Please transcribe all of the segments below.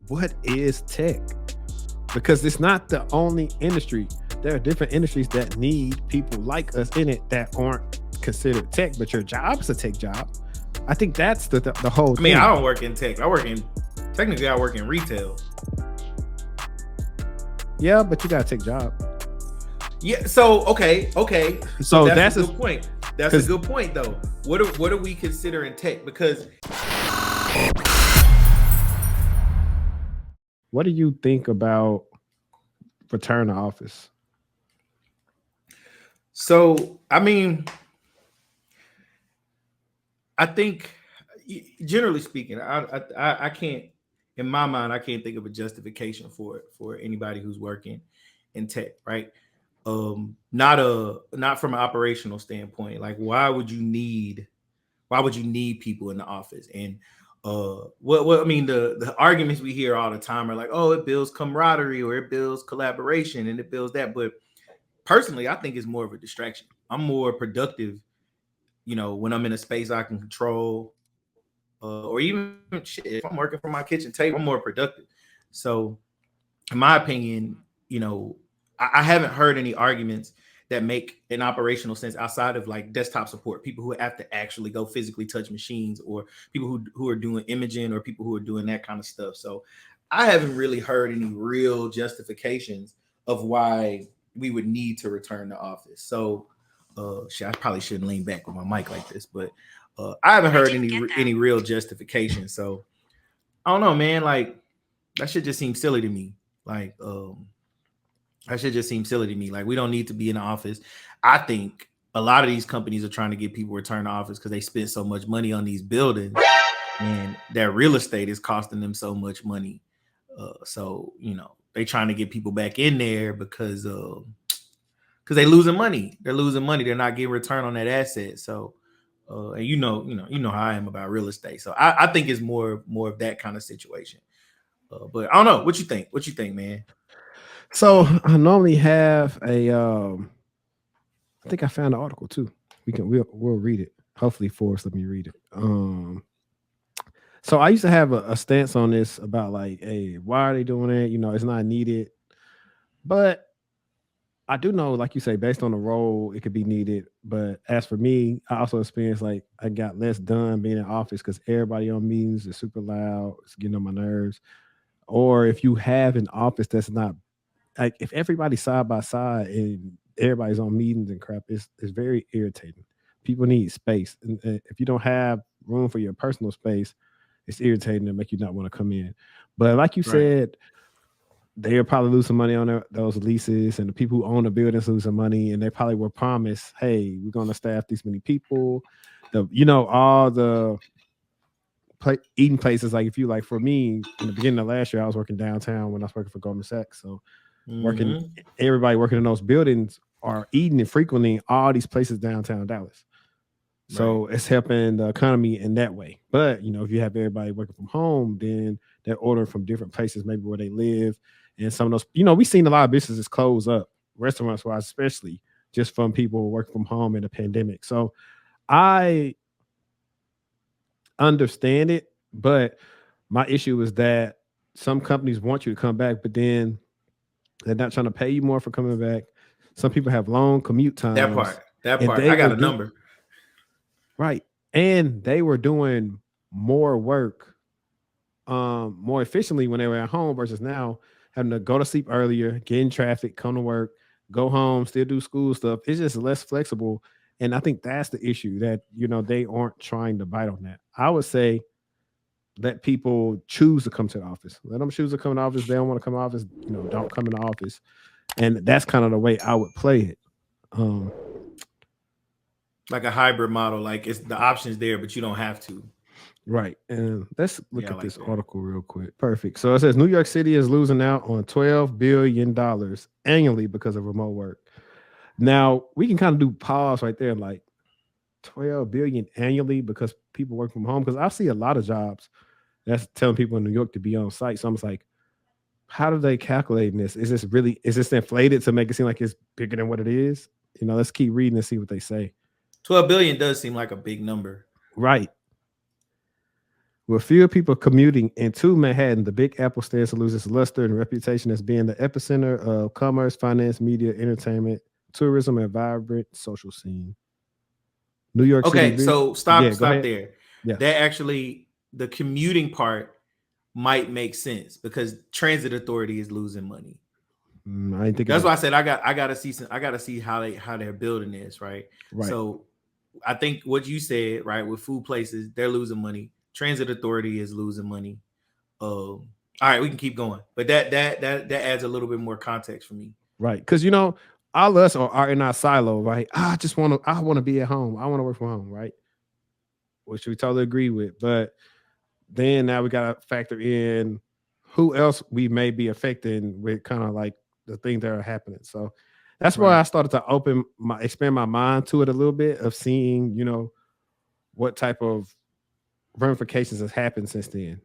what is tech? Because it's not the only industry. There are different industries that need people like us in it that aren't considered tech, but your job is a tech job. I think that's the whole I mean, thing. I don't work in tech. Technically, I work in retail. Yeah, but you got a tech job. Yeah. So okay. So So that's a that's good point. That's a because good point, though. What are we considering tech? Because what do you think about return to office? so I mean, I think generally speaking, I can't, in my mind, I can't think of a justification for it for anybody who's working in tech, right? Not from an operational standpoint. Like, why would you need people in the office? And what I mean, the arguments we hear all the time are like, oh, it builds camaraderie or it builds collaboration and it builds that. But personally, I think it's more of a distraction. I'm more productive, when I'm in a space I can control, or even shit. If I'm working from my kitchen table, I'm more productive. So, in my opinion, I haven't heard any arguments that make an operational sense outside of like desktop support, people who have to actually go physically touch machines, or people who are doing imaging, or people who are doing that kind of stuff. So I haven't really heard any real justifications of why we would need to return to office. So I probably shouldn't lean back with my mic like this, but I haven't heard any real justification. So I don't know, man. Like, that should just seem silly to me. Like, that should just seem silly to me. Like, we don't need to be in the office. I think a lot of these companies are trying to get people return to office because they spend so much money on these buildings, and their real estate is costing them so much money. So they trying to get people back in there because they losing money. They're losing money. They're not getting return on that asset. So, and how I am about real estate. So I think it's more of that kind of situation. But I don't know. What you think? What you think, man? So I normally have a I think I found an article too. We'll read it. Hopefully Forrest let me read it. So I used to have a stance on this about like, hey, why are they doing it? It's not needed. But I do know, like you say, based on the role, it could be needed. But as for me, I also experienced like I got less done being in office because everybody on meetings is super loud. It's getting on my nerves. Or if you have an office that's not like if everybody's side by side and everybody's on meetings and crap, it's very irritating. People need space, and if you don't have room for your personal space, it's irritating to make you not want to come in. But like you Right. said, they'll probably lose some money on those leases, and the people who own the buildings lose some money, and they probably were promised, "Hey, we're going to staff these many people." All the eating places. Like if you like, for me, in the beginning of last year, I was working downtown when I was working for Goldman Sachs. So working, Mm-hmm. everybody working in those buildings are eating and frequenting all these places downtown Dallas. Right. So it's helping the economy in that way. But if you have everybody working from home, then they're ordering from different places, maybe where they live. And some of those, we've seen a lot of businesses close up, restaurants wise, especially just from people working from home in the pandemic. So I understand it, but my issue is that some companies want you to come back, but then they're not trying to pay you more for coming back. Some people have long commute That times, part. That and part. they I were got a doing number. right, and they were doing more work, more efficiently when they were at home versus now having to go to sleep earlier, get in traffic, come to work, go home, still do school stuff. It's just less flexible, and I think that's the issue that they aren't trying to bite on that. I would say let people choose to come to the office. Let them choose to come to the office. They don't want to come to the office, don't come in the office. And that's kind of the way I would play it. Um, Like a hybrid model. Like, it's the options there, but you don't have to. right. And let's look Yeah, I at like this that. article real quick. Perfect. So it says New York City is losing out on $12 billion annually because of remote work. Now we can kind of do pause right there, like 12 billion annually because people work from home. Because I see a lot of jobs that's telling people in New York to be on site. So I'm just like, how do they calculate this? Is this inflated to make it seem like it's bigger than what it is? Let's keep reading and see what they say. 12 billion does seem like a big number. Right. With fewer people commuting into Manhattan, the Big Apple stands to lose its luster and reputation as being the epicenter of commerce, finance, media, entertainment, tourism, and vibrant social scene. New York City, Okay, so yeah, go stop ahead. there. Yeah, That actually the commuting part might make sense because transit authority is losing money. I didn't think That's about why I it. said I gotta see how they're building this, right? Right, So I think what you said, right, with food places, they're losing money. Transit authority is losing money. All right, we can keep going, but that adds a little bit more context for me. right. Because all of us are in our silo, right? I want to be at home. I want to work from home, right? Which we totally agree with. But then now we got to factor in who else we may be affecting with kind of like the things that are happening. So that's why I Right. started to expand my mind to it a little bit of seeing, what type of ramifications has happened since then.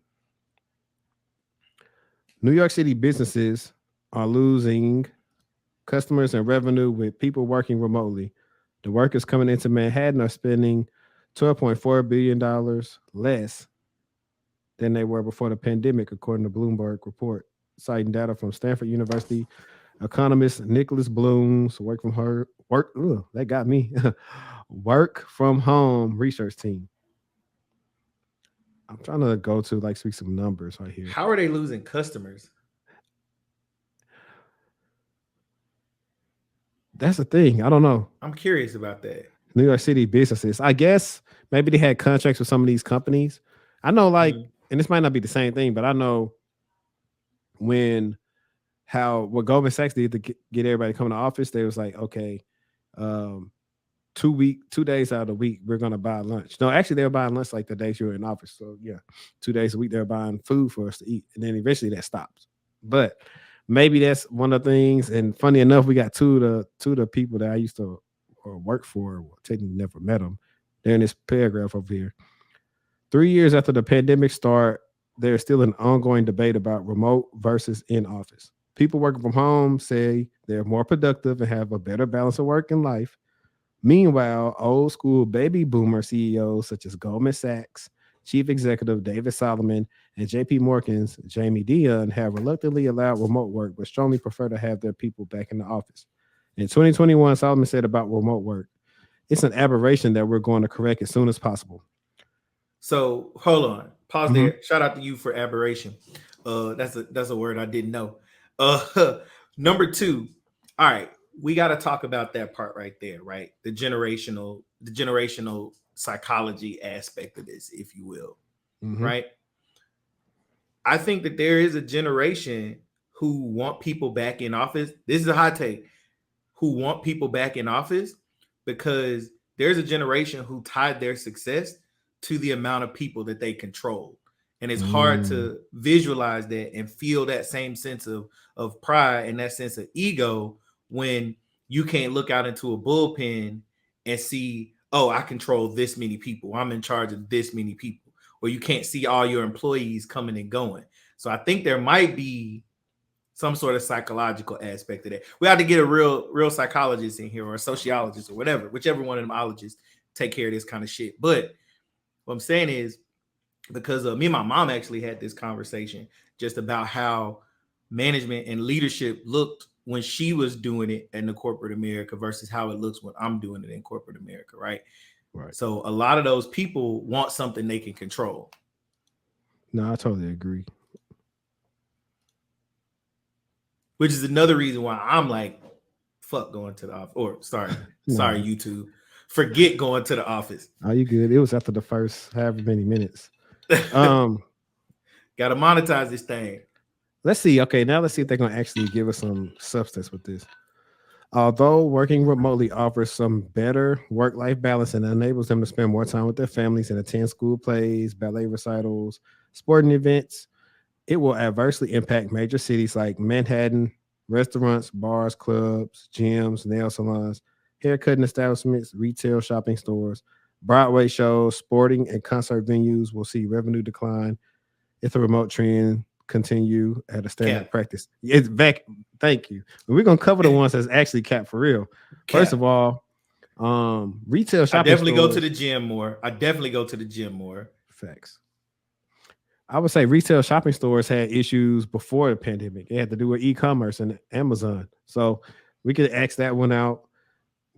New York City businesses are losing customers and revenue with people working remotely. The workers coming into Manhattan are spending $12.4 billion less than they were before the pandemic, according to Bloomberg report, citing data from Stanford University economist Nicholas Bloom's that got me work from home research team. I'm trying to go to like speak some numbers right here. How are they losing customers? That's the thing. I don't know. I'm curious about that. New York City businesses. I guess maybe they had contracts with some of these companies. I know, like, Mhm. and this might not be the same thing, but I know when how what Goldman Sachs did to get everybody coming to office, they was like, okay, um, 2 days out of the week, we're gonna buy lunch. No, actually, they were buying lunch like the days you were in office. So yeah, 2 days a week they were buying food for us to eat, and then eventually that stopped. But maybe that's one of the things. And funny enough, we got two of the people that I used to work for. Well, technically, never met them. They're in this paragraph over here. 3 years after the pandemic start, there's still an ongoing debate about remote versus in office. People working from home say they're more productive and have a better balance of work and life. Meanwhile, old school baby boomer CEOs such as Goldman Sachs, Chief Executive David Solomon, and JP Morgan's Jamie Dimon have reluctantly allowed remote work, but strongly prefer to have their people back in the office. In 2021, Solomon said about remote work, it's an aberration that we're going to correct as soon as possible. So hold on, pause Mhm. there. Shout out to you for aberration. That's a word I didn't know. Uh, number two. All right, we got to talk about that part right there, right? The generational psychology aspect of this, if you will, Mhm. right? I think that there is a generation who want people back in office. This is a hot take. Who want people back in office because there's a generation who tied their success to the amount of people that they control. And it's hard Mm. to visualize that and feel that same sense of pride and that sense of ego when you can't look out into a bullpen and see, oh, I control this many people. I'm in charge of this many people. Or you can't see all your employees coming and going. So I think there might be some sort of psychological aspect of that. We have to get a real psychologist in here or a sociologist or whatever, whichever one of them ologists take care of this kind of shit. But what I'm saying is because me and my mom actually had this conversation just about how management and leadership looked when she was doing it in the corporate America versus how it looks when I'm doing it in corporate America, right? Right. So a lot of those people want something they can control, No, I totally agree. which is another reason why I'm like, fuck going to the office. Or sorry, No, YouTube. Forget going to the office. are you good? It was after the first however many minutes. Um, Gotta monetize this thing. let's see. Okay, now let's see if they're gonna actually give us some substance with this. Although working remotely offers some better work-life balance and enables them to spend more time with their families and attend school plays, ballet recitals, sporting events, it will adversely impact major cities like Manhattan, restaurants, bars, clubs, gyms, nail salons, haircutting establishments, retail shopping stores, Broadway shows, sporting and concert venues will see revenue decline if the remote trend continue at a standard Cap. practice. It's back. Thank you. We're gonna cover the ones that's actually capped for real. First of Cap. all, retail I shopping definitely go to the stores. gym more. I definitely go to the gym more. Facts. I would say retail shopping stores had issues before the pandemic. It had to do with e-commerce and Amazon. So we could X that one out.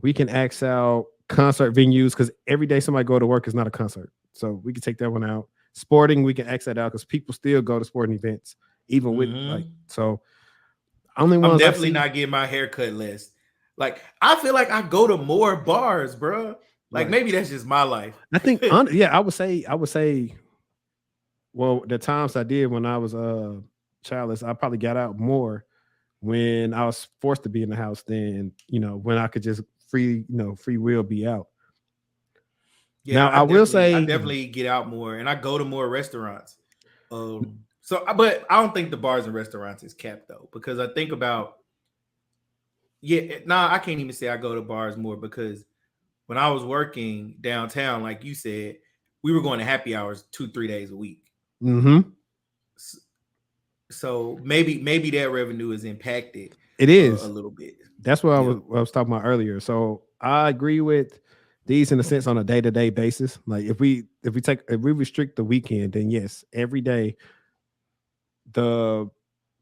We can X out concert venues because every day somebody go to work is not a concert. So we can take that one out. Sporting, we can X that out because people still go to sporting events, even with like Mm-hmm. so. Only I'm ones I definitely see. not getting my hair cut less. Like I feel like I go to more bars, bro. Like Right. maybe that's just my life. I think yeah, I would say well, the times I did when I was childless, I probably got out more when I was forced to be in the house than, when I could just free will be out. Now Yeah, I will I say definitely get out more, and I go to more restaurants. But I don't think the bars and restaurants is capped though, because I think about nah, I can't even say I go to bars more because when I was working downtown, like you said, we were going to happy hours 2-3 days a week. mhm, So maybe that revenue is impacted it a is. little bit. That's Yep. what I was talking about earlier. So I agree with these in a sense on a day-to-day basis. Like if we restrict the weekend, then yes, every day the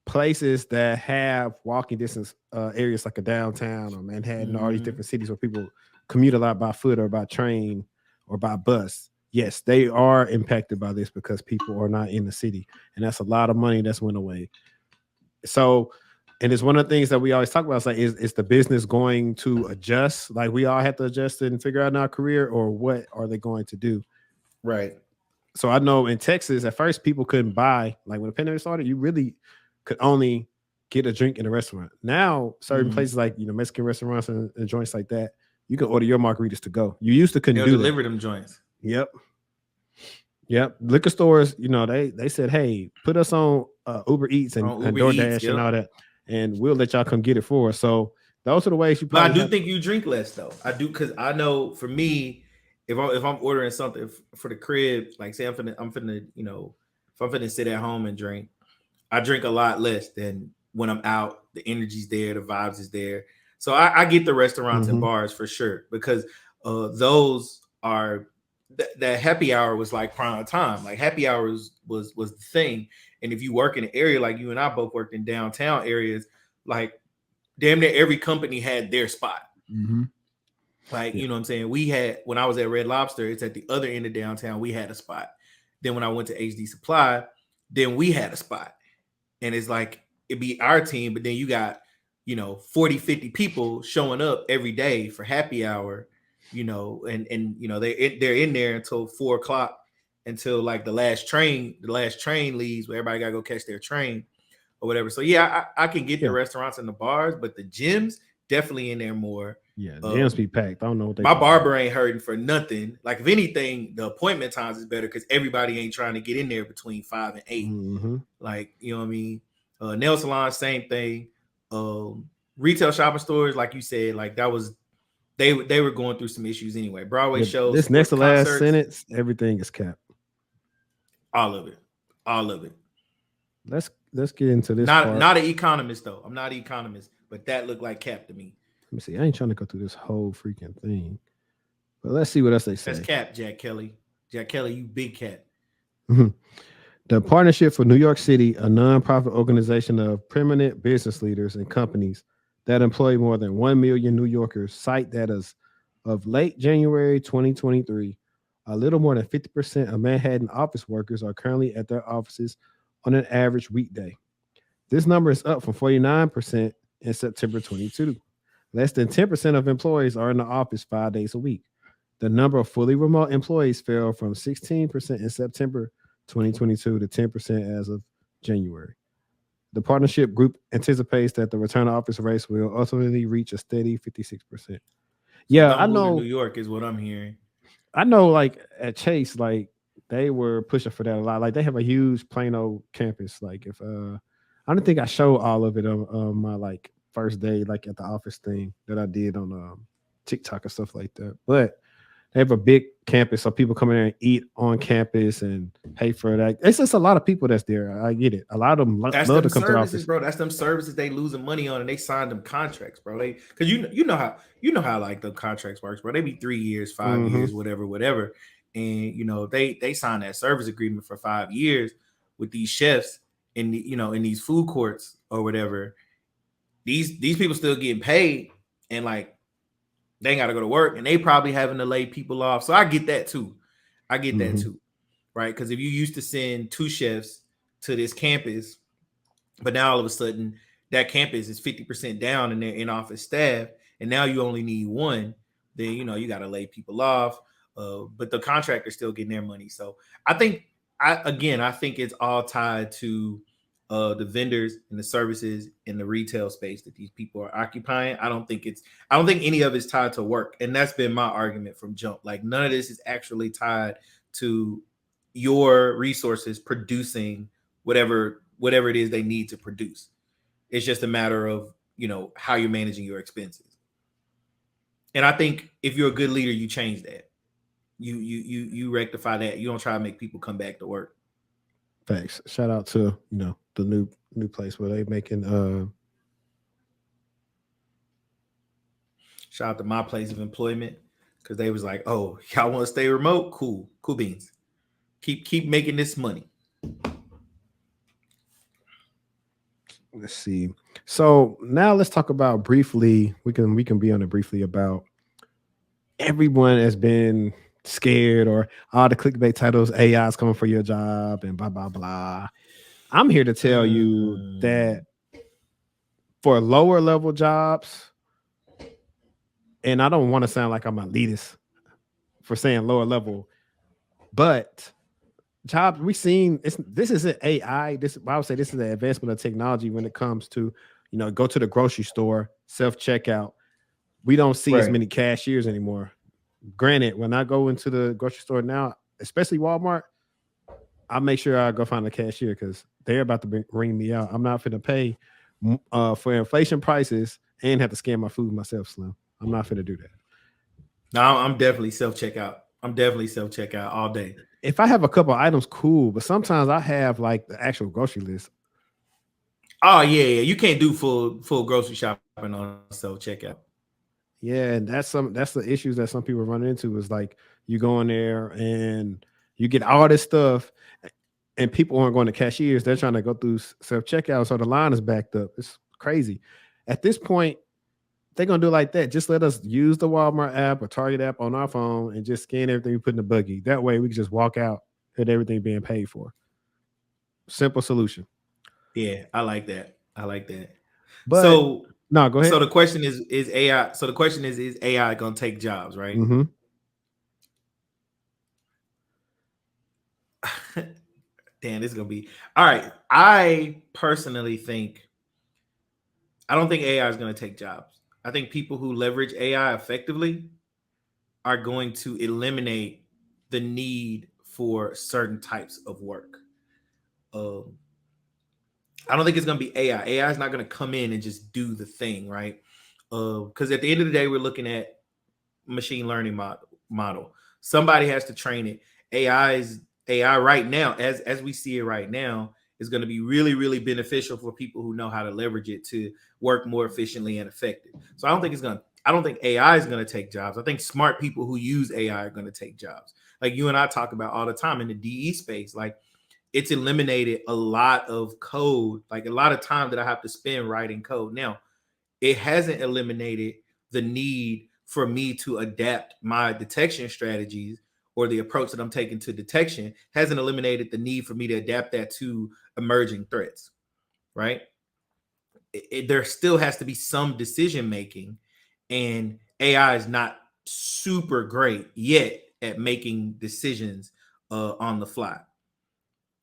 places that have walking distance areas like a downtown or Manhattan, all these Mm-hmm. different cities where people commute a lot by foot or by train or by bus. Yes, they are impacted by this because people are not in the city, and that's a lot of money that's went away. So, and it's one of the things that we always talk about. It's like, is the business going to adjust? Like we all have to adjust it and figure out in our career, or what are they going to do? Right. So I know in Texas, at first people couldn't buy, like when the pandemic started, you really could only get a drink in a restaurant. Now, certain Mm-hmm. places like Mexican restaurants and joints like that, you can order your margaritas to go. You used to couldn't They'll do that. deliver them joints. Yep. Yep. Liquor stores, they said, hey, put us on Uber Eats On and Uber Eats. DoorDash and Yep. all that, and we'll let y'all come get it for us. So those are the ways you But I probably do have. think you drink less though. I do because I know for me, if I'm ordering something for the crib, like say I'm finna if I'm finna sit at home and drink, I drink a lot less than when I'm out. The energy's there, the vibes is there. So I get the restaurants and Hmm. bars for sure because those are that happy hour was like prime time. Like happy hours was the thing. And if you work in an area like you and I both worked in downtown areas, like damn near every company had their spot. Hmm. Like, Yeah. you know what I'm saying? We had when I was at Red Lobster, it's at the other end of downtown, we had a spot. Then when I went to HD Supply, then we had a spot. And it's like it'd be our team, but then you got 40, 50 people showing up every day for happy hour, and they're in there until 4 o'clock until like the last train leaves where everybody gotta go catch their train or whatever. So yeah, I can get the Yeah. restaurants and the bars, but the gyms definitely in there more. Yeah. Gyms Um, be packed. I don't know what they my be doing. barber ain't hurting for nothing. Like if anything, the appointment times is better because everybody ain't trying to get in there between 5 and 8. Hmm. Like you know what I mean. Nail salon, same thing. Retail shopping stores, like you said, like that was they were going through some issues anyway. Broadway Yeah. shows, This next sports to last concerts, sentence, everything is capped. all of it, all of it. Let's get into this Not part. not an economist though. I'm not an economist, but that looked like cap to me. Let me see. I ain't trying to go through this whole freaking thing, but let's see what else they That's say. cap, Jack Kelly. Jack Kelly, you big cat. Mhm. The Partnership for New York City, a nonprofit organization of prominent business leaders and companies that employ more than 1 million New Yorkers, cite that as of late January 2023, a little more than 50% of Manhattan office workers are currently at their offices on an average weekday. This number is up from 49% in September 22. Less than 10% of employees are in the office 5 days a week. The number of fully remote employees fell from 16% in September 2022 to 10% as of January. The partnership group anticipates that the return to office rates will ultimately reach a steady 56%. So Yeah, don't move to New York is what I'm hearing. I know like at Chase, like they were pushing for that a lot. Like they have a huge Plano campus. Like if I don't think I showed all of it on my like first day, like at the office thing that I did on TikTok and stuff like that. But they have a big campus, so people come in there and eat on campus and pay for that. It's just a lot of people that's there. I get it. A lot of them That's love them to come to the services, office. bro. That's them services they losing money on, and they signed them contracts, bro. They because you know how like the contracts works, bro. They be 3 years, five Hmm. years, whatever, whatever, and they sign that service agreement for 5 years. with these chefs in the, in these food courts or whatever, these people still getting paid, and like they ain't got to go to work, and they probably having to lay people off. So I get that too. I get that Mm-hmm. too, right? Because if you used to send two chefs to this campus, but now all of a sudden that campus is 50% down in their in-office staff, and now you only need one, then you got to lay people off. But the contractor's still getting their money. So I think I think it's all tied to the vendors and the services in the retail space that these people are occupying. I don't think any of it's tied to work. And that's been my argument from jump. Like none of this is actually tied to your resources producing whatever it is they need to produce. It's just a matter of, how you're managing your expenses. And I think if you're a good leader, you change that. You rectify that. You don't try to make people come back to work. Thanks. Shout out to the new place where they making Shout out to my place of employment, because they was like, "Oh, y'all want to stay remote? Cool, cool beans. Keep making this money." let's see. So now let's talk about briefly. We can be on it briefly about everyone has been scared or all the clickbait titles. AI is coming for your job and blah blah blah. I'm here to tell you Mm, that for lower level jobs, and I don't want to sound like I'm elitist for saying lower level, but jobs we seen this isn't AI. This I would say this is the advancement of technology when it comes to go to the grocery store, self checkout. We don't see as right. many cashiers anymore. Granted, when I go into the grocery store now, especially Walmart, I make sure I go find a cashier because they're about to ring me out. I'm not finna pay for inflation prices and have to scan my food myself, Slim. I'm not finna do that. Now I'm definitely self checkout. I'm definitely self checkout all day. If I have a couple items, cool. But sometimes I have like the actual grocery list. Oh yeah. You can't do full grocery shopping on self checkout. Yeah, and that's the issues that some people run into is like you go in there and you get all this stuff and people aren't going to cashiers. They're trying to go through self checkout, so the line is backed up. It's crazy. At this point, they're gonna do like that. Just let us use the Walmart app or Target app on our phone and just scan everything we put in the buggy. That way, we can just walk out and everything being paid for. Simple solution. Yeah, I like that. I like that. But So no, go so ahead. the question is AI. So the question is AI gonna take jobs, right? Mm-hmm. Damn, this is gonna be all right. I don't think AI is gonna take jobs. I think people who leverage AI effectively are going to eliminate the need for certain types of work. Um, I don't think it's going to be AI. AI is not going to come in and just do the thing, right? Because at the end of the day, we're looking at machine learning model. Somebody has to train it. AI right now, as we see it right now, is going to be really really beneficial for people who know how to leverage it to work more efficiently and effective. So I don't think AI is going to take jobs. I think smart people who use AI are going to take jobs. Like you and I talk about all the time in the DE space, like it's eliminated a lot of code, like a lot of time that I have to spend writing code. Now, it hasn't eliminated the need for me to adapt my detection strategies, or the approach that I'm taking to detection hasn't eliminated the need for me to adapt that to emerging threats, right? There still has to be some decision making, and AI is not super great yet at making decisions on the fly,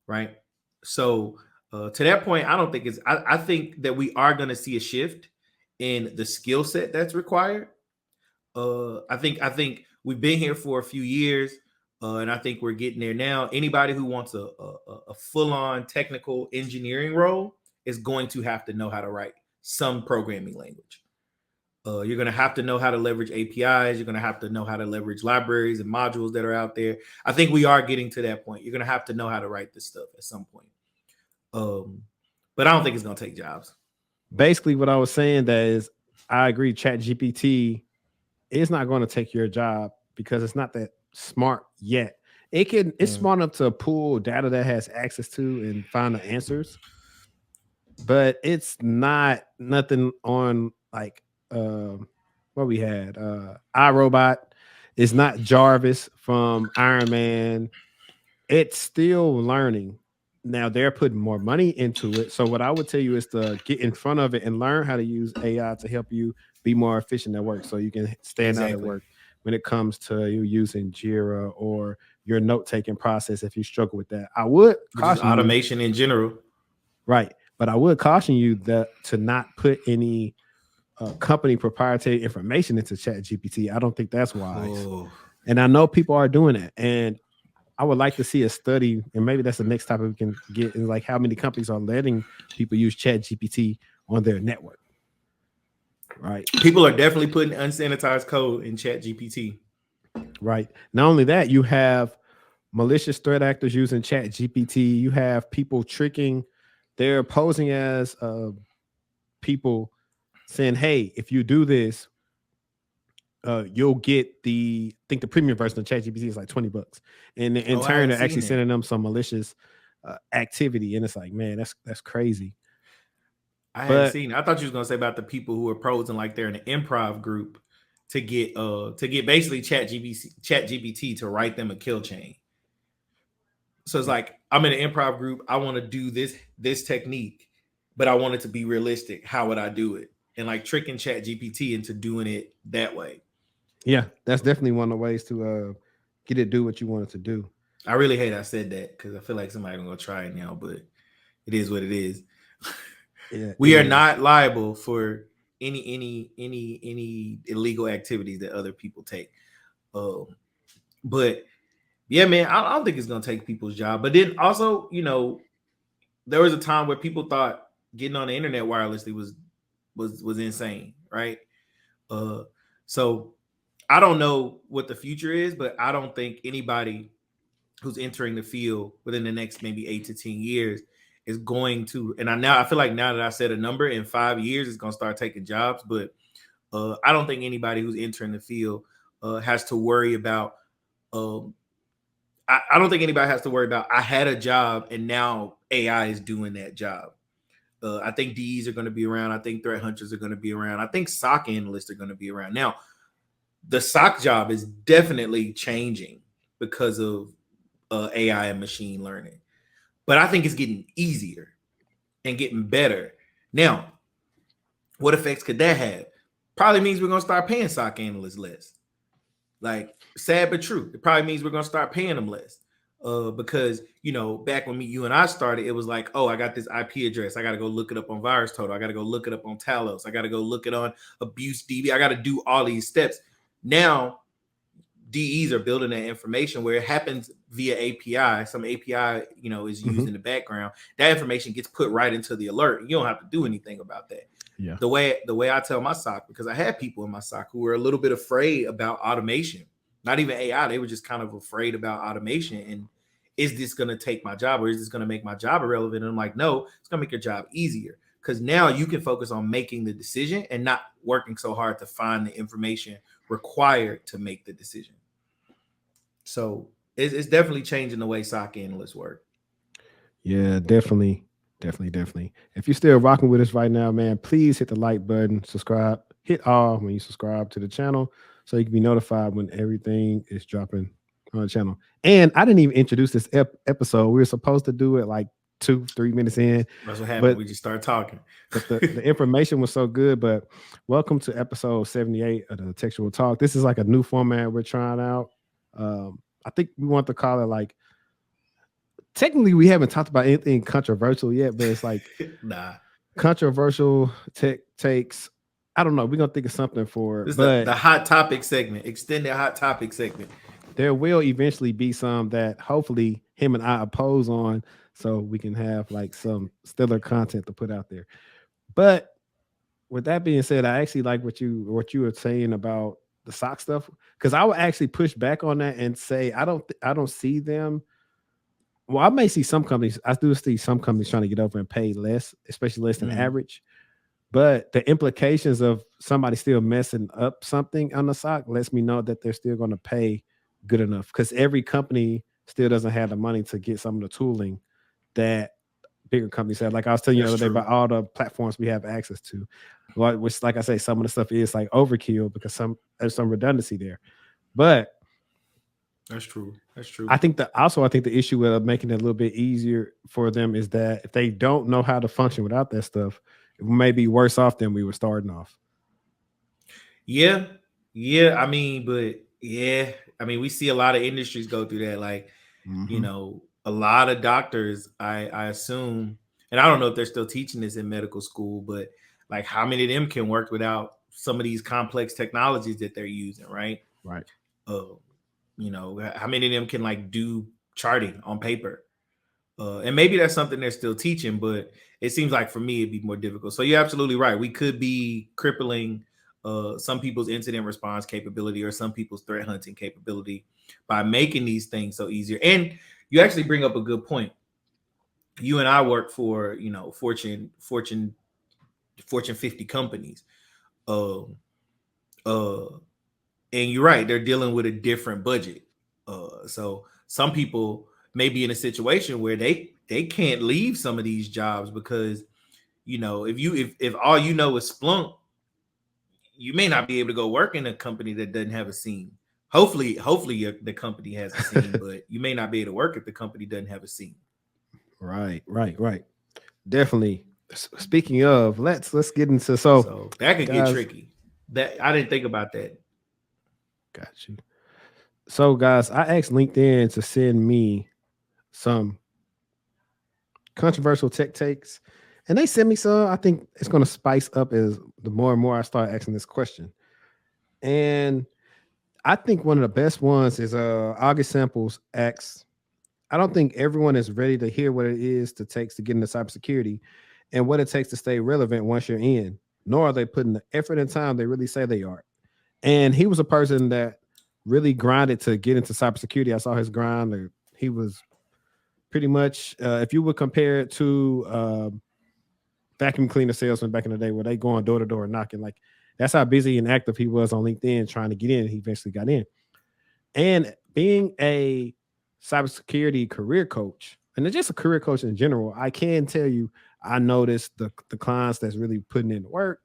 right? So to that point, I don't think I think that we are going to see a shift in the skill set that's required. I think we've been here for a few years, and I think we're getting there now. Anybody who wants a full on technical engineering role is going to have to know how to write some programming language. You're going to have to know how to leverage APIs. You're going to have to know how to leverage libraries and modules that are out there. I think we are getting to that point. You're going to have to know how to write this stuff at some point. Um, but I don't think it's going to take jobs. Basically, what I was saying that is, I agree. Chat GPT is not going to take your job because it's not that smart yet. it's Mm. smart enough to pull data that has access to and find the answers, but it's not nothing on like what we had. iRobot is not Jarvis from Iron Man. It's still learning. Now they're putting more money into it. So what I would tell you is to get in front of it and learn how to use AI to help you be more efficient at work so you can stand out at Exactly. work when it comes to you using Jira or your note-taking process if you struggle with that. I would Or just caution you, automation in general. right, but I would caution you that to not put any company proprietary information into Chat GPT. I don't think that's wise. Oh, And I know people are doing it. And I would like to see a study, and maybe that's the next topic we can get, is like how many companies are letting people use Chat GPT on their network, right? people are definitely putting unsanitized code in Chat GPT. Right. Not only that, you have malicious threat actors using Chat GPT. You have people tricking, they're posing as people saying, hey, if you do this, you'll get I think the premium version of ChatGPT is like $20, and in Oh, I turn haven't they're seen actually that. sending them some malicious activity, and it's like, man, that's crazy. I hadn't But seen it. I thought you was gonna say about the people who are pros and like they're in an improv group to get basically Chat GPT to write them a kill chain. So it's like I'm in an improv group. I want to do this technique, but I want it to be realistic. How would I do it? And like tricking Chat GPT into doing it that way. yeah, that's definitely one of the ways to get it do what you want it to do. I really hate I said that because I feel like somebody gonna try it now, but it is what it is. Yeah, it We are is. not liable for any illegal activities that other people take. Um, but yeah, man, I don't think it's gonna take people's job. But then also, there was a time where people thought getting on the internet wirelessly was insane, right? Uh, so I don't know what the future is, but I don't think anybody who's entering the field within the next maybe 8 to 10 years is going to. And I feel like now that I said a number in 5 years, it's gonna start taking jobs. But I don't think anybody who's entering the field has to worry about. Um, I don't think anybody has to worry about. I had a job and now AI is doing that job. I think DEs are going to be around. I think threat hunters are going to be around. I think SOC analysts are going to be around. Now, the SOC job is definitely changing because of AI and machine learning. But I think it's getting easier and getting better. Now, what effects could that have? Probably means we're going to start paying SOC analysts less. Like, sad but true. It probably means we're going to start paying them less. Because back when you and I started, it was like, oh, I got this IP address. I got to go look it up on VirusTotal. I got to go look it up on Talos. I got to go look it on Abuse DB. I got to do all these steps. Now, DEs are building that information where it happens via API. Some API, is used Mhm. in the background. That information gets put right into the alert. You don't have to do anything about that. Yeah. The way I tell my SOC, because I had people in my SOC who were a little bit afraid about automation, not even AI. They were just kind of afraid about automation. And is this going to take my job or is this going to make my job irrelevant? And I'm like, no, it's going to make your job easier because now you can focus on making the decision and not working so hard to find the information required to make the decision. So it's definitely changing the way SOC analysts work. Yeah, definitely. Definitely, definitely. If you're still rocking with us right now, man, please hit the like button, subscribe, hit all when you subscribe to the channel so you can be notified when everything is dropping on the channel. And I didn't even introduce this episode. We were supposed to do it like 2, 3 minutes in, That's what happened. but We just started talking. the information was so good. But welcome to episode 78 of the Textual Talk. This is like a new format we're trying out. I think we want to call it like, technically we haven't talked about anything controversial yet, but it's like Nah, controversial tech takes. I don't know. We're gonna think of something for this it, is the but hot topic segment, extended hot topic segment. there will eventually be some that hopefully him and I oppose on, so we can have like some stellar content to put out there. But with that being said, I actually like what you were saying about the sock stuff, because I would actually push back on that and say I don't see them. Well, I may see some companies. I do see some companies trying to get over and pay less, especially less than Mm. average. But the implications of somebody still messing up something on the sock lets me know that they're still going to pay good enough, because every company still doesn't have the money to get some of the tooling that bigger companies have. Like I was telling you the That's other day about true. all the platforms we have access to, which, like I say, some of the stuff is like overkill because there's some redundancy there. But That's true. That's true. I think the issue with making it a little bit easier for them is that if they don't know how to function without that stuff, it may be worse off than we were starting off. Yeah, yeah. I mean, but yeah, I mean, we see a lot of industries go through that. Like, Hmm. a lot of doctors, I assume, and I don't know if they're still teaching this in medical school, but like, how many of them can work without some of these complex technologies that they're using, right? Right. Uh, how many of them can like do charting on paper? And maybe that's something they're still teaching, but it seems like for me it'd be more difficult. So you're absolutely right. We could be crippling some people's incident response capability or some people's threat hunting capability by making these things so easier. And you actually bring up a good point. You and I work for Fortune 50 companies. Um, uh, and you're right, they're dealing with a different budget. So some people may be in a situation where they can't leave some of these jobs because if all you know is Splunk, you may not be able to go work in a company that doesn't have a scene. Hopefully the company has a scene, but you may not be able to work if the company doesn't have a scene. Right. Right. Right. Definitely. Speaking of, let's get into So that could get guys. tricky. That I didn't think about that. Got you. So guys, I asked LinkedIn to send me some controversial tech takes, and they sent me some. I think it's going to spice up as the more and more I start asking this question. And I think one of the best ones is August Samples asks, I don't think everyone is ready to hear what it is to takes to get into cybersecurity and what it takes to stay relevant once you're in, nor are they putting the effort and time they really say they are. And he was a person that really grinded to get into cybersecurity. I saw his grind. He was pretty much, if you would compare it to vacuum cleaner salesman back in the day where they going door to door knocking, like that's how busy and active he was on LinkedIn trying to get in. He eventually got in. And being a cybersecurity career coach, and just a career coach in general, I can tell you, I noticed the clients that's really putting in the work,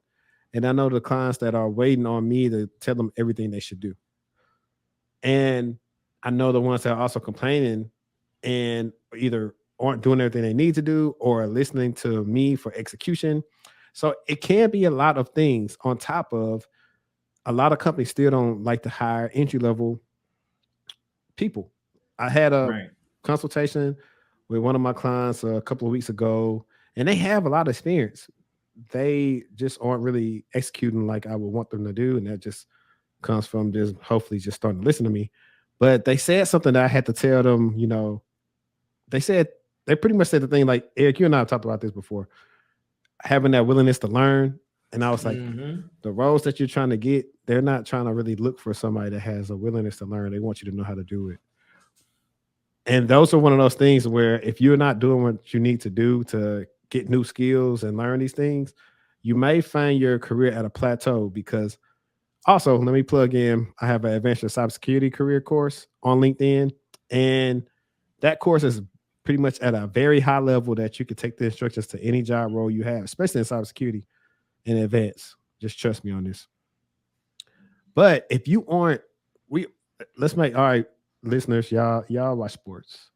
and I know the clients that are waiting on me to tell them everything they should do. And I know the ones that are also complaining and either aren't doing everything they need to do or listening to me for execution. So it can be a lot of things on top of a lot of companies still don't like to hire entry level people. I had a Right. consultation with one of my clients a couple of weeks ago, and they have a lot of experience. They just aren't really executing like I would want them to do, and that just comes from just hopefully just starting to listen to me. But they said something that I had to tell them. They said they pretty much said the thing like Eric, you and I have talked about this before, having that willingness to learn. And I was like, Mm-hmm. the roles that you're trying to get, they're not trying to really look for somebody that has a willingness to learn. They want you to know how to do it. And those are one of those things where if you're not doing what you need to do to get new skills and learn these things, you may find your career at a plateau. Because also, let me plug in, I have an advanced cybersecurity career course on LinkedIn, and that course is pretty much at a very high level that you can take the instructions to any job role you have, especially in cybersecurity in advance. Just trust me on this. But if you aren't, we let's make all right, listeners, y'all watch sports.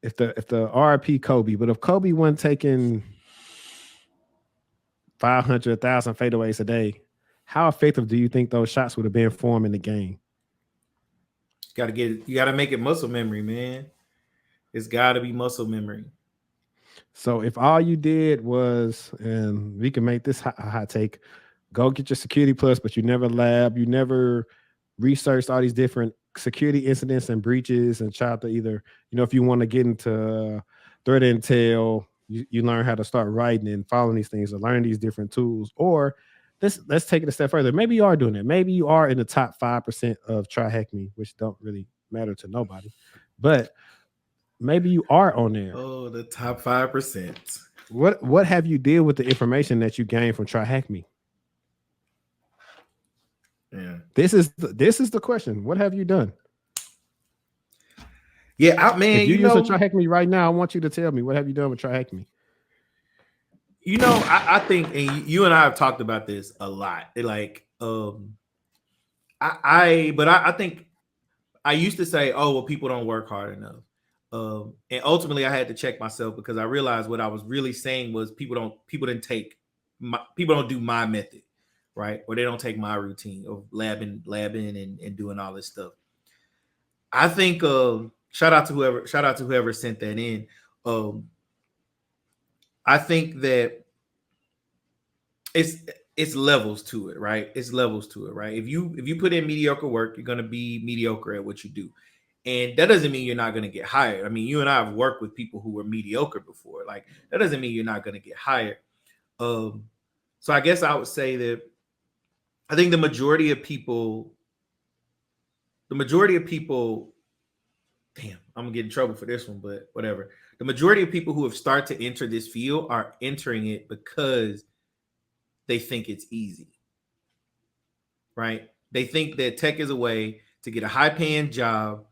If the RIP Kobe, but if Kobe wasn't taking 500,000 fadeaways a day, how effective do you think those shots would have been for him in the game? You gotta make it muscle memory, man. It's gotta be muscle memory. So if all you did was, and we can make this a hot take, go get your security plus, but you never lab, you never researched all these different security incidents and breaches and tried to either, if you want to get into threat intel, you learn how to start writing and following these things or learn these different tools. Or let's take it a step further. Maybe you are doing it. Maybe you are in the top 5% of try hack me, which don't really matter to nobody. But maybe you are on there. Oh, the top 5%. What have you did with the information that you gained from Try Hack Me? Yeah. This is the question. What have you done? Yeah, If man, you're using Trihectomy right now, I want you to tell me what have you done with Trihectomy. I think, and you and I have talked about this a lot. Like, I think I used to say, oh, well, people don't work hard enough. And ultimately I had to check myself because I realized what I was really saying was people don't do my method, right? Or they don't take my routine of labbing and doing all this stuff. I think shout out to whoever sent that in. Um, I think that it's it's levels to it, right? It's levels to it, right? If you put in mediocre work, you're gonna be mediocre at what you do. And that doesn't mean you're not gonna get hired. I mean, you and I have worked with people who were mediocre before. Like that doesn't mean you're not gonna get hired. Um, so I guess I would say that I think the majority of people, damn, I'm gonna get in trouble for this one, but whatever. The majority of people who have started to enter this field are entering it because they think it's easy, right? They think that tech is a way to get a high paying job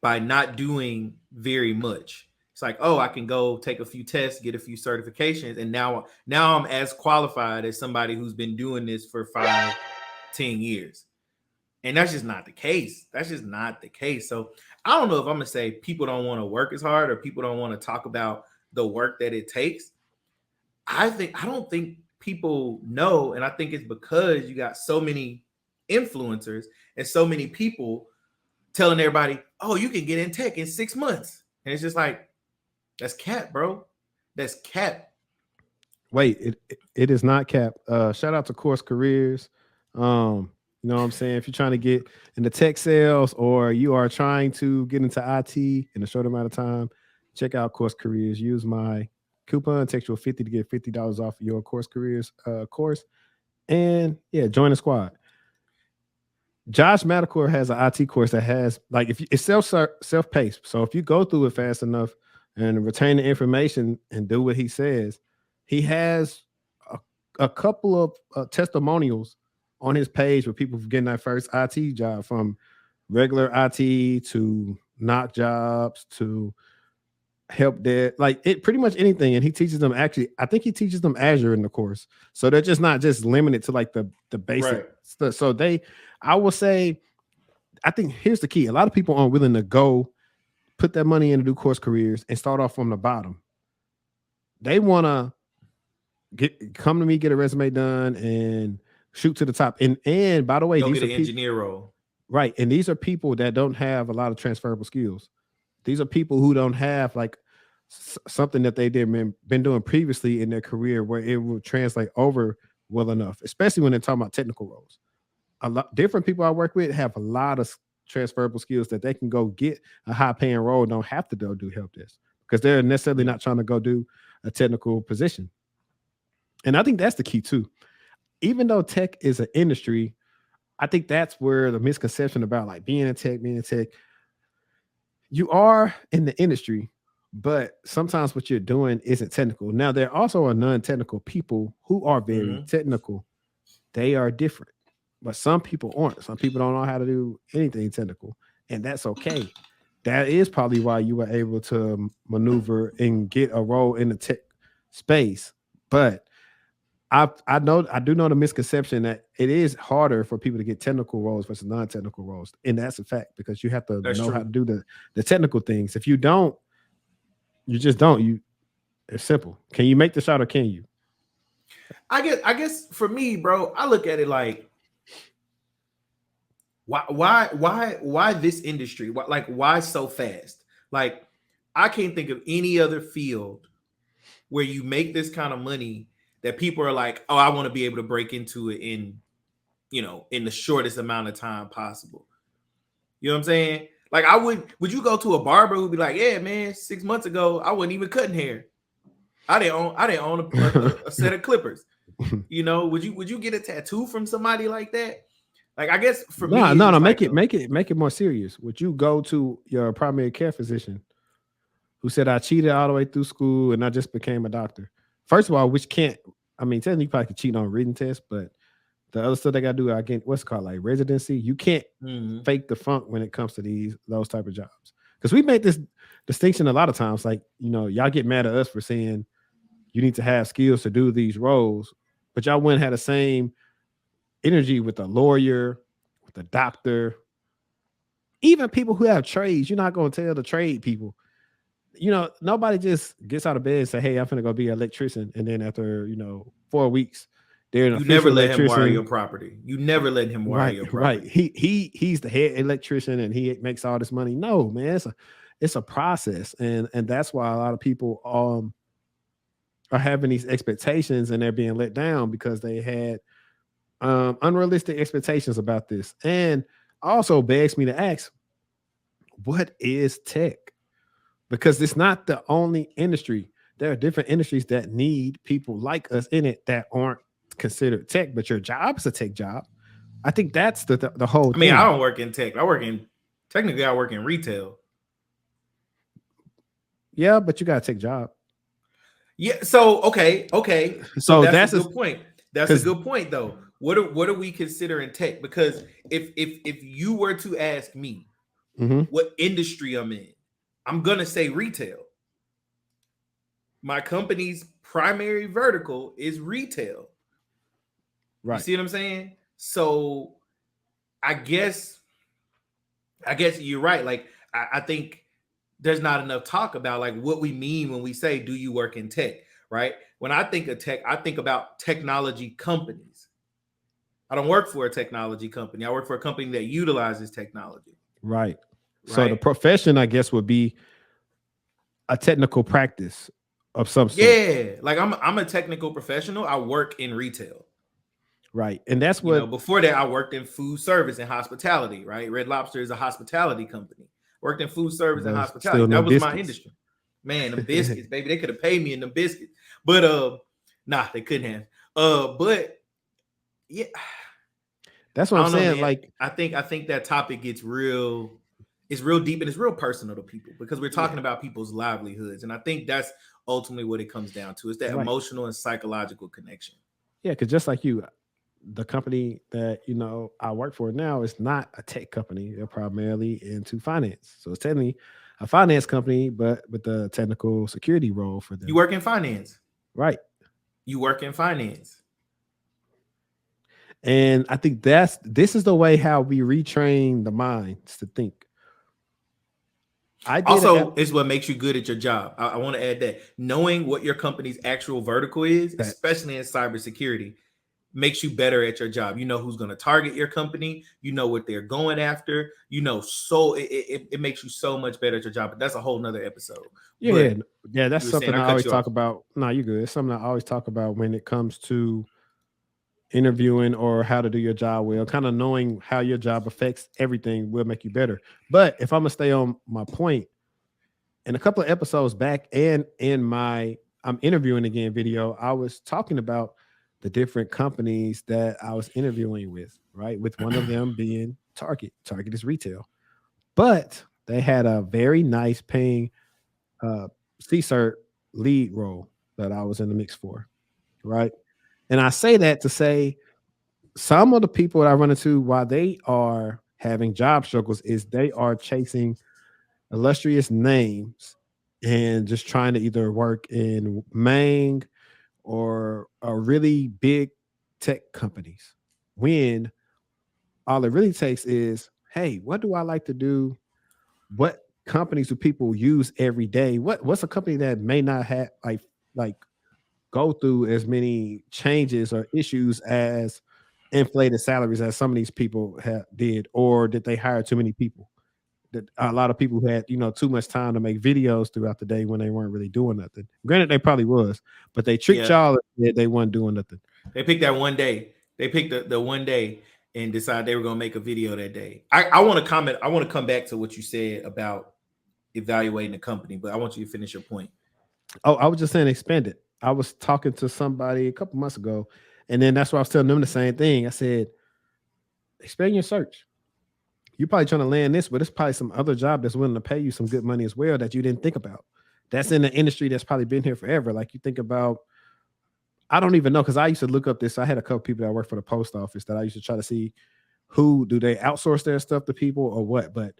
by not doing very much. It's like, oh, I can go take a few tests, get a few certifications, and now I'm as qualified as somebody who's been doing this for 5, 10 years. And that's just not the case. That's just not the case. So I don't know if I'm gonna say people don't want to work as hard or people don't want to talk about the work that it takes. I don't think people know, and I think it's because you got so many influencers and so many people telling everybody, "Oh, you can get in tech in 6 months," and it's just like that's cap, bro. That's cap. Wait, it is not cap. Shout out to Course Careers. You know what I'm saying? If you're trying to get into tech sales or you are trying to get into IT in a short amount of time, check out Course Careers. Use my coupon, textual 50 to get $50 off your Course Careers course. And yeah, join the squad. Josh Madacor has an IT course that has like if you, it's self paced. So if you go through it fast enough and retain the information and do what he says, he has a, a couple of testimonials on his page with people getting that first IT job from regular IT to knock jobs to help desk, like it pretty much anything. And he teaches them actually, I think he teaches them Azure in the course. So they're just not just limited to like the basic Right. stuff. So I will say, I think here's the key. A lot of people aren't willing to go put that money in to do course careers and start off from the bottom. They want to come to me, get a resume done, and shoot to the top. And by the way, Go these get are an people, engineer role. right? And these are people that don't have a lot of transferable skills. These are people who don't have like something that they did been doing previously in their career where it will translate over well enough, especially when they're talking about technical roles. A lot different people I work with have a lot of transferable skills that they can go get a high paying role, don't have to go do help desk because they're necessarily Yeah. not trying to go do a technical position. And I think that's the key too. Even though tech is an industry, I think that's where the misconception about like being in tech, you are in the industry, but sometimes what you're doing isn't technical. Now, there also are non-technical people who are very Mm-hmm. technical. They are different, but some people aren't. Some people don't know how to do anything technical, and that's okay. That is probably why you were able to maneuver and get a role in the tech space. But I do know the misconception that it is harder for people to get technical roles versus non-technical roles, and that's a fact because you have to That's know how true. to do the technical things. If you don't, you just don't. You it's simple. Can you make the shot or can you? I guess for me, bro, I look at it like why this industry? Why so fast? Like I can't think of any other field where you make this kind of money that people are like, oh, I want to be able to break into it in the shortest amount of time possible. You know what I'm saying? Like would you go to a barber who'd be like, yeah, man, 6 months ago, I wasn't even cutting hair. I didn't own a set of clippers. Would you get a tattoo from somebody like that? Like, I guess for No, me, it's no, no. just Make like it, make it more serious. Would you go to your primary care physician who said I cheated all the way through school and I just became a doctor? First of all, which can't. I mean, technically, you probably could cheat on a written test, but the other stuff they got to do, I get what's it called like residency. You can't Mhm. fake the funk when it comes to those type of jobs. Because we made this distinction a lot of times. Like, y'all get mad at us for saying you need to have skills to do these roles, but y'all wouldn't have the same energy with a lawyer, with a doctor, even people who have trades. You're not going to tell the trade people. Nobody just gets out of bed and say, "Hey, I'm gonna go be an electrician," and then after 4 weeks, they're an You never official let him wire your electrician. property. You never let him wire Right, your right. property. He's the head electrician and he makes all this money. No, man, it's a process, and that's why a lot of people are having these expectations and they're being let down because they had unrealistic expectations about this. And also begs me to ask, what is tech? Because it's not the only industry. There are different industries that need people like us in it that aren't considered tech, but your job is a tech job. I think that's the whole I mean, I thing. don't work in tech. Technically, I work in retail. Yeah, but you got a tech job. Yeah. So okay. So So that's a that's good point. That's a because good point, though. What are we considering tech? Because if you were to ask me what industry I'm in, I'm gonna say retail. My company's primary vertical is retail. You right, see what I'm saying? So I guess you're right. Like I think there's not enough talk about like what we mean when we say, do you work in tech? Right? When I think of tech, I think about technology companies. I don't work for a technology company. I work for a company that utilizes technology. right. So the Right? profession, I guess, would be a technical practice of some sort. Yeah. Like I'm a technical professional. I work in retail. Right. And that's You know, what, before that, I worked in food service and hospitality, right? Red Lobster is a hospitality company. Worked in food service and but hospitality. still no That was my biscuits. industry. Man, them biscuits, baby. They could have paid me in them biscuits. But nah, they couldn't have. But yeah, That's what I I'm don't know, saying. man. Like, I think that topic gets real, it's real deep and it's real personal to people because we're yeah, talking about people's livelihoods. And I think that's ultimately what it comes down to. It's that right. emotional and psychological connection. Yeah, because just like you, the company that I work for now is not a tech company. They're primarily into finance. So it's technically a finance company, but with the technical security role for You them. work in finance. Right. You work in finance. And I think this is the way how we retrain the minds to think. I did Also, it's what makes you good at your job. I want to add that knowing what your company's actual vertical is, that. especially in cybersecurity, makes you better at your job. You know who's going to target your company. You know what they're going after. You know, so it makes you so much better at your job. But that's a whole nother episode. Yeah, But yeah, yeah. That's you were saying something I I cut always you talk off. about. No, you're good. It's something I always talk about when it comes to interviewing or how to do your job well. Kind of knowing how your job affects everything will make you better. But if I'm gonna stay on my point, in a couple of episodes back and in my I'm interviewing again video, I was talking about the different companies that I was interviewing with, right? With one of them being Target. Target is retail. But they had a very nice paying uh CSERT lead role that I was in the mix for, right? And I say that to say some of the people that I run into while they are having job struggles is they are chasing illustrious names and just trying to either work in Mang or a really big tech companies when all it really takes is, hey, what do I like to do? What companies do people use every day? What's a company that may not have like go through as many changes or issues as inflated salaries as some of these people have did, or did they hire too many people? That a lot of people who had too much time to make videos throughout the day when they weren't really doing nothing. Granted, they probably was, but they tricked Yeah, y'all that they weren't doing nothing. they picked that one day. They picked the one day and decided they were going to make a video that day. I want to comment. I want to come back to what you said about evaluating the company, but I want you to finish your point. Oh, I was just saying expand it. I was talking to somebody a couple months ago, and then that's why I was telling them the same thing. I said, expand your search. You're probably trying to land this, but it's probably some other job that's willing to pay you some good money as well that you didn't think about. That's in the industry that's probably been here forever. Like you think about, I don't even know because I used to look up this. I had a couple people that work for the post office that I used to try to see who do they outsource their stuff to people or what. But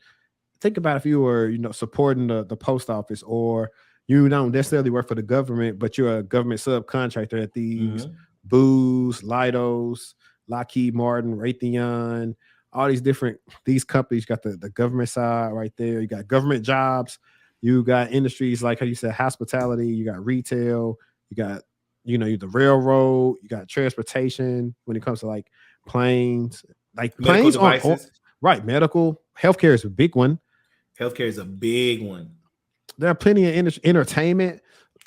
think about if you were, supporting the post office, or you don't necessarily work for the government, but you're a government subcontractor at these Mm-hmm. Booz, Leidos, Lockheed Martin, Raytheon, all these different these companies. You got the government side right there. You got government jobs. You got industries like how you said hospitality. You got retail. You got the railroad. You got transportation when it comes to like planes. Like Medical planes aren't devices. right. Medical healthcare is a big one. Healthcare is a big one. There are plenty of entertainment.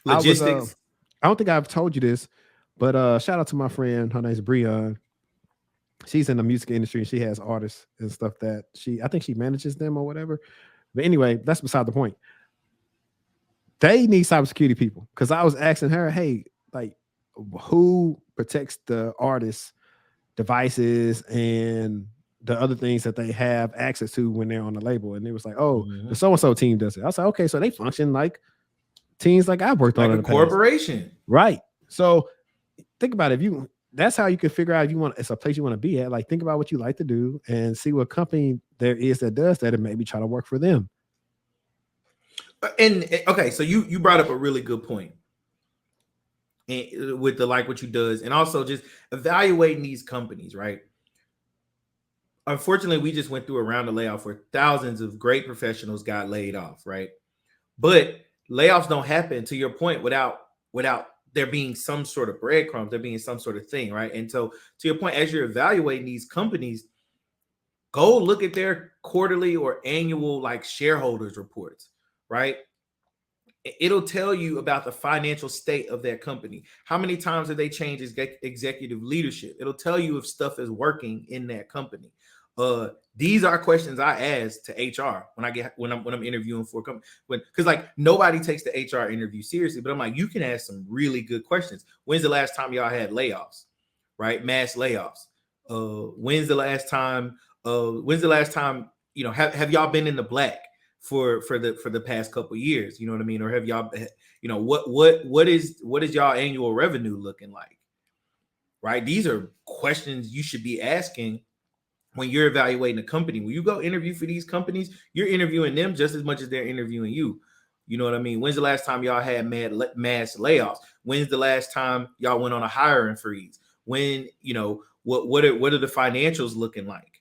I was Logistics. I don't think I've told you this, but shout out to my friend. Her name's Breon. She's in the music industry. She has artists and stuff that I think she manages them or whatever. But anyway, that's beside the point. They need cybersecurity people because I was asking her, hey, like, who protects the artists' devices and the other things that they have access to when they're on the label? And it was like, oh, the Mm-hmm. so and so team does it. I was like, okay, so they function like teams like I've worked on Like in a the past, corporation. right? So think about it. If you That's how you can figure out if you want it's a place you want to be at. Like think about what you like to do and see what company there is that does that and maybe try to work for them. And okay, so you brought up a really good point, and with the like what you does, and also just evaluating these companies, right? Unfortunately, we just went through a round of layoff where thousands of great professionals got laid off, right? But layoffs don't happen, to your point, without there being some sort of breadcrumbs, there being some sort of thing, right? And so to your point, as you're evaluating these companies, go look at their quarterly or annual like shareholders reports, right? It'll tell you about the financial state of that company. How many times have they changed executive leadership? It'll tell you if stuff is working in that company. These are questions I ask to HR when I'm interviewing for a company. Because like nobody takes the HR interview seriously, but I'm like, you can ask some really good questions. When's the last time y'all had layoffs? Right? Mass layoffs. When's the last time? Have y'all been in the black for the past couple of years? You know what I mean? Or have y'all, what is y'all annual revenue looking like? Right? These are questions you should be asking when you're evaluating a company. When you go interview for these companies, you're interviewing them just as much as they're interviewing you. You know what I mean? When's the last time y'all had mass layoffs? When's the last time y'all went on a hiring freeze? When, what are the financials looking like?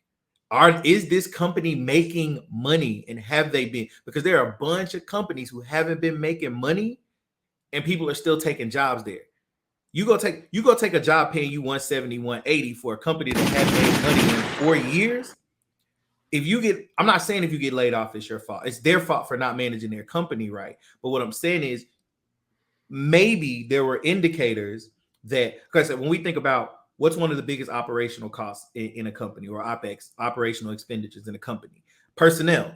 Is this company making money, and have they been? Because there are a bunch of companies who haven't been making money and people are still taking jobs there. You go take a job paying you 170, 180 for a company that hasn't made money in 4 years. I'm not saying if you get laid off, it's your fault. It's their fault for not managing their company right. But what I'm saying is maybe there were indicators that, because when we think about what's one of the biggest operational costs in a company, or OPEX, operational expenditures in a company, personnel.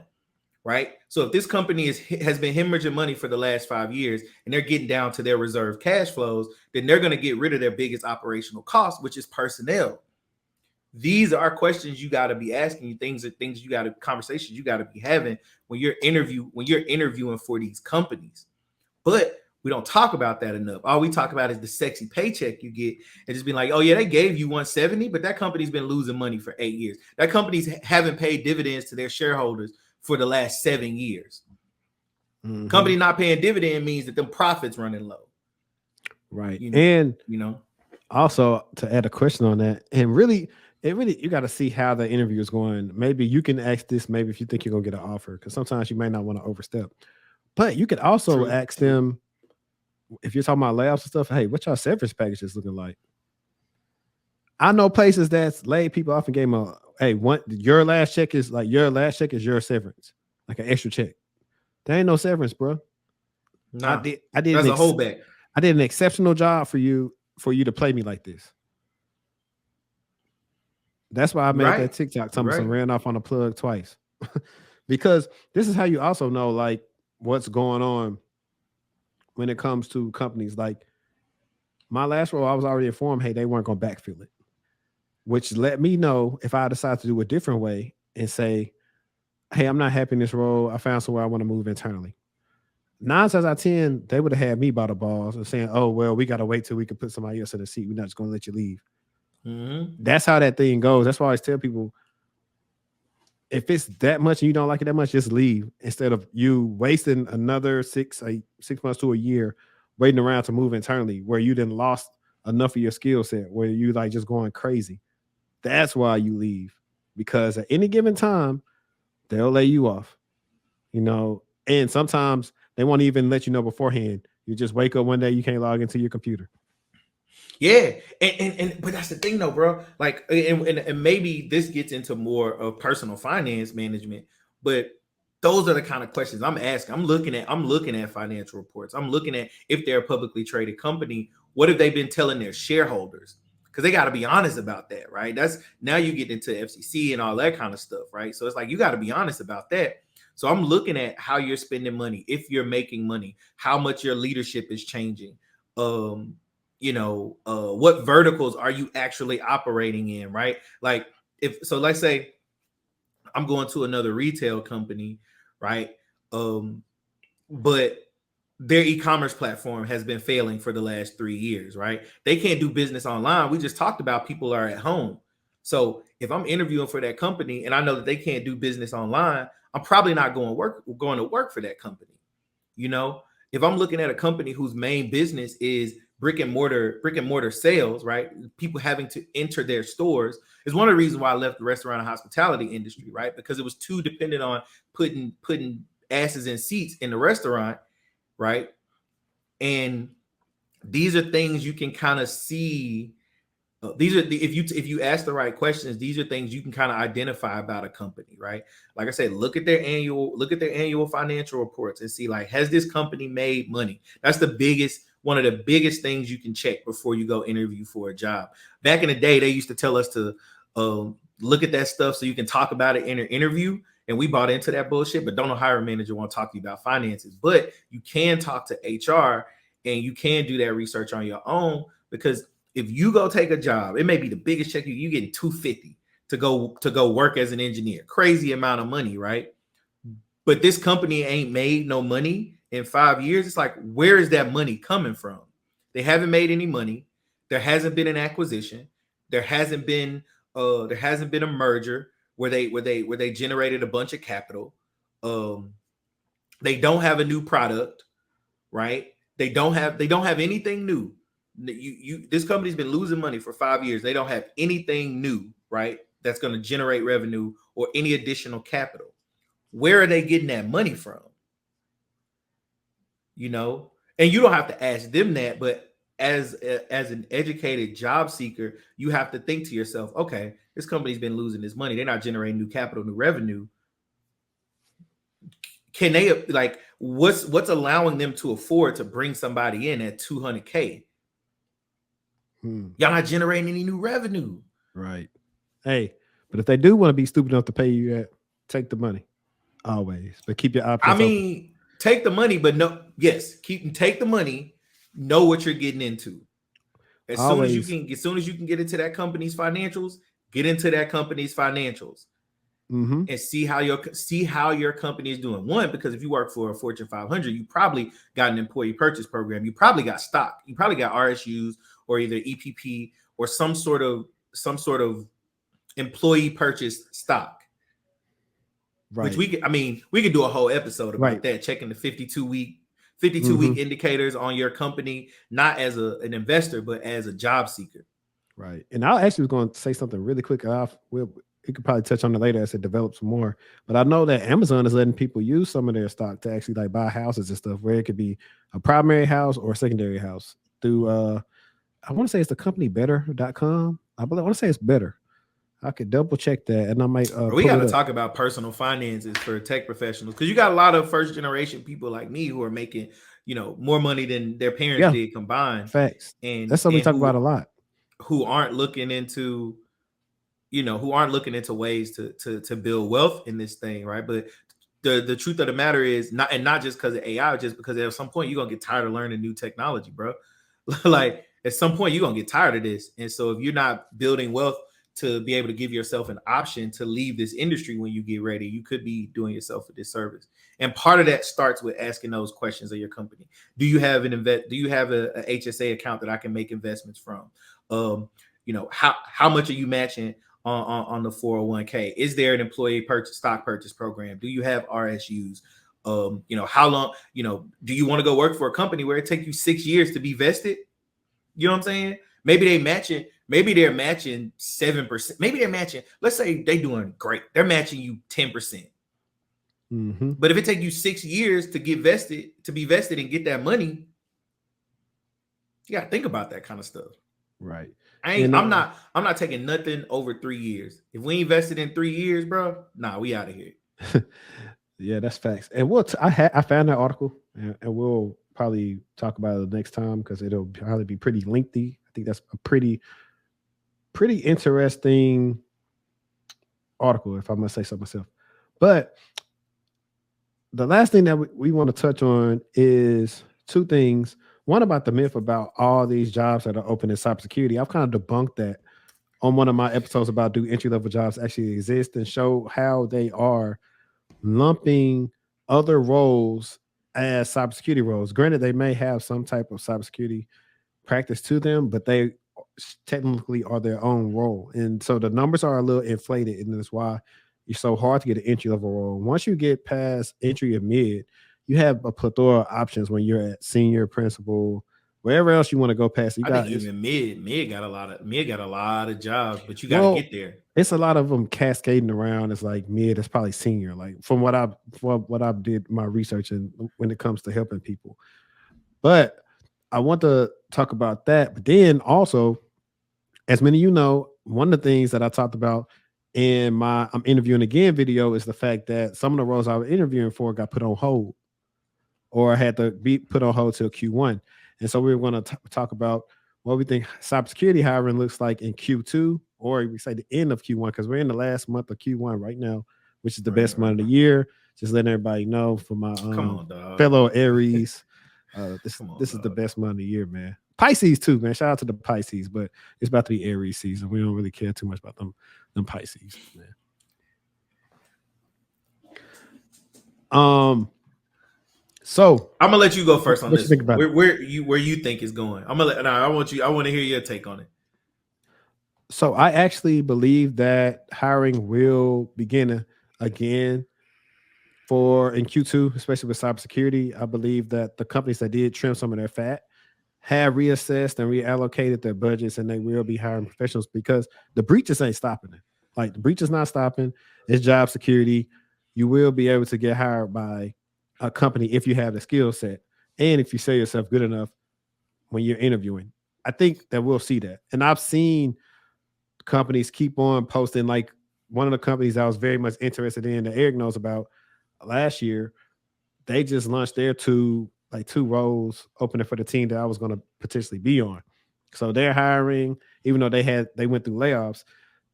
Right. So if this company has been hemorrhaging money for the last 5 years and they're getting down to their reserve cash flows, then they're going to get rid of their biggest operational cost, which is personnel. These are questions you got to be asking. Conversations you got to be having when you're interviewing for these companies. But we don't talk about that enough. All we talk about is the sexy paycheck you get, and just being like, oh yeah, they gave you 170, but that company's been losing money for 8 years. That company's haven't paid dividends to their shareholders for the last 7 years. Mm-hmm. Company not paying dividend means that them profits running low. Right. Also to add a question on that, and really, you got to see how the interview is going. Maybe you can ask this, maybe if you think you're going to get an offer, because sometimes you may not want to overstep. But you could also ask them, if you're talking about layoffs and stuff, hey, what y'all severance packages looking like? I know places that's laid people off and gave them your last check is your severance, like an extra check. There ain't no severance, bro. Nah, I did that's a holdback. I did an exceptional job for you to play me like this. That's why I made that TikTok talking some ran off on the plug twice. Because this is how you also know like what's going on when it comes to companies. Like my last role, I was already informed, hey, they weren't going to backfill it, which let me know if I decide to do a different way and say, hey, I'm not happy in this role. I found somewhere I want to move internally. 9 times out of 10, they would have had me by the balls and saying, oh, well, we got to wait till we can put somebody else in the seat. We're not just going to let you leave. Mm-hmm. That's how that thing goes. That's why I always tell people, if it's that much and you don't like it that much, just leave instead of you wasting another 6 months to a year waiting around to move internally where you then lost enough of your skill set where you like just going crazy. That's why you leave because at any given time they'll lay you off, you know, and sometimes they won't even let you know beforehand. You just wake up one day you can't log into your computer. Yeah, and but that's the thing though, bro. Like, and maybe this gets into more of personal finance management, but those are the kind of questions I'm asking. I'm looking at financial reports. I'm looking at if they're a publicly traded company, what have they been telling their shareholders? Because they got to be honest about that, right? That's now you get into FCC and all that kind of stuff, right? So it's like you got to be honest about that. So I'm looking at how you're spending money, if you're making money, how much your leadership is changing. Um, what verticals are you actually operating in, right? Like if so, let's say I'm going to another retail company, right? Um, but their e-commerce platform has been failing for the last 3 years, right? They can't do business online. We just talked about people are at home. So if I'm interviewing for that company and I know that they can't do business online, I'm probably not going to work for that company. You know, if I'm looking at a company whose main business is brick and mortar sales, right? People having to enter their stores is one of the reasons why I left the restaurant and hospitality industry, right? Because it was too dependent on putting asses in seats in the restaurant, right? And these are things you can kind of see. These are the if you ask the right questions, these are things you can kind of identify about a company, right? Like I said, look at their annual financial reports and see, like, has this company made money? That's one of the biggest things you can check before you go interview for a job. Back in the day, they used to tell us to look at that stuff so you can talk about it in an interview. And we bought into that bullshit, but don't know hiring manager want to talk to you about finances. But you can talk to HR and you can do that research on your own, because if you go take a job, it may be the biggest check you getting 250 to go work as an engineer. Crazy amount of money, right? But this company ain't made no money in 5 years. It's like, where is that money coming from? They haven't made any money. There hasn't been an acquisition. There hasn't been a merger where they generated a bunch of capital. Um, they don't have a new product, right? They don't have anything new. This company's been losing money for 5 years. They don't have anything new, right? That's going to generate revenue or any additional capital. Where are they getting that money from? You know, and you don't have to ask them that, but as an educated job seeker, you have to think to yourself, okay, this company's been losing this money. They're not generating new capital, new revenue. Can they, like, what's allowing them to afford to bring somebody in at 200K? Y'all not generating any new revenue. Right. Hey, but if they do want to be stupid enough to pay you that, take the money always, but keep your I options open. mean, take the money, but no, yes, take the money, know what you're getting into. Always. As soon as you can get into that company's financials, get into that company's financials Mm-hmm. and see how your company is doing. One, because if you work for a Fortune 500, you probably got an employee purchase program. You probably got stock. You probably got RSUs or either EPP or some sort of employee purchase stock. Which Right. we could do a whole episode about Right. that, checking the 52-week Mm-hmm. indicators on your company, not as an investor, but as a job seeker. Right. And I actually was going to say something really quick. We could probably touch on it later as it develops more. But I know that Amazon is letting people use some of their stock to actually like buy houses and stuff, where it could be a primary house or a secondary house through I want to say it's the company better.com. Want to say it's better. I could double check that and I might We got pull to it up. talk about personal finances for tech professionals, because you got a lot of first generation people like me who are making, more money than their parents Yeah, did combined, facts. and That's something we and talk about a who lot. who aren't looking into ways to build wealth in this thing, right? But the truth of the matter is, not just because of AI, just because at some point you're gonna get tired of learning new technology, bro. Like at some point you're gonna get tired of this, and so if you're not building wealth to be able to give yourself an option to leave this industry when you get ready, you could be doing yourself a disservice. And part of that starts with asking those questions of your company. Do you have a HSA account that I can make investments from? How much are you matching on the 401k? Is there an employee purchase stock purchase program? Do you have RSUs? How long, do you want to go work for a company where it takes you 6 years to be vested? You know what I'm saying? Maybe they're matching 7%. Maybe they're matching, let's say they doing great. They're matching you 10%. Mm-hmm. But if it takes you 6 years to get vested, to be vested and get that money, you gotta think about that kind of stuff. Right. I ain't. And I'm not taking nothing over 3 years. If we invested in 3 years, bro, nah, we out of here. yeah, that's facts. And I found that article, and we'll probably talk about it next time because it'll probably be pretty lengthy. I think that's a pretty interesting article, if I must say so myself. But the last thing that we want to touch on is two things. One, about the myth about all these jobs that are open in cybersecurity. I've kind of debunked that on one of my episodes about do entry level jobs actually exist, and show how they are lumping other roles as cybersecurity roles. Granted, they may have some type of cybersecurity practice to them, but they technically are their own role. And so the numbers are a little inflated, and that's why it's so hard to get an entry level role. Once you get past entry and mid, you have a plethora of options when you're at senior, principal, wherever else you want to go past. You I think got even mid got a lot of jobs, but you got to well, get there. it's a lot of them cascading around. It's like mid, it's probably senior. Like from what I did my research and when it comes to helping people. But I want to talk about that. But then also, as many of you know, one of the things that I talked about in my I'm interviewing again video is the fact that some of the roles I was interviewing for got put on hold or had to be put on hold till Q1. And so we were going to talk about what we think cybersecurity hiring looks like in Q2, or we say the end of Q1, because we're in the last month of Q1 right now, which is the best month of the year. Just letting everybody know for my Come on, dog. fellow Aries, Come on, this is the dog. best month of the year, man. Pisces too, man. Shout out to the Pisces, but it's about to be Aries season. We don't really care too much about them Pisces, man. So I'm gonna let you go first on what you this think one. about it? Where you think is going? I'm gonna let. No, I want to hear your take on it. So I actually believe that hiring will begin again for in Q2, especially with cybersecurity. I believe that the companies that did trim some of their fat have reassessed and reallocated their budgets, and they will be hiring professionals because the breaches ain't stopping it. Like the breach is not stopping. It's job security. You will be able to get hired by a company if you have the skill set and if you sell yourself good enough when you're interviewing. I think that we'll see that. And I've seen companies keep on posting, like one of the companies I was very much interested in that Eric knows about last year, they just launched their two roles opening for the team that I was going to potentially be on. So they're hiring, even though they went through layoffs.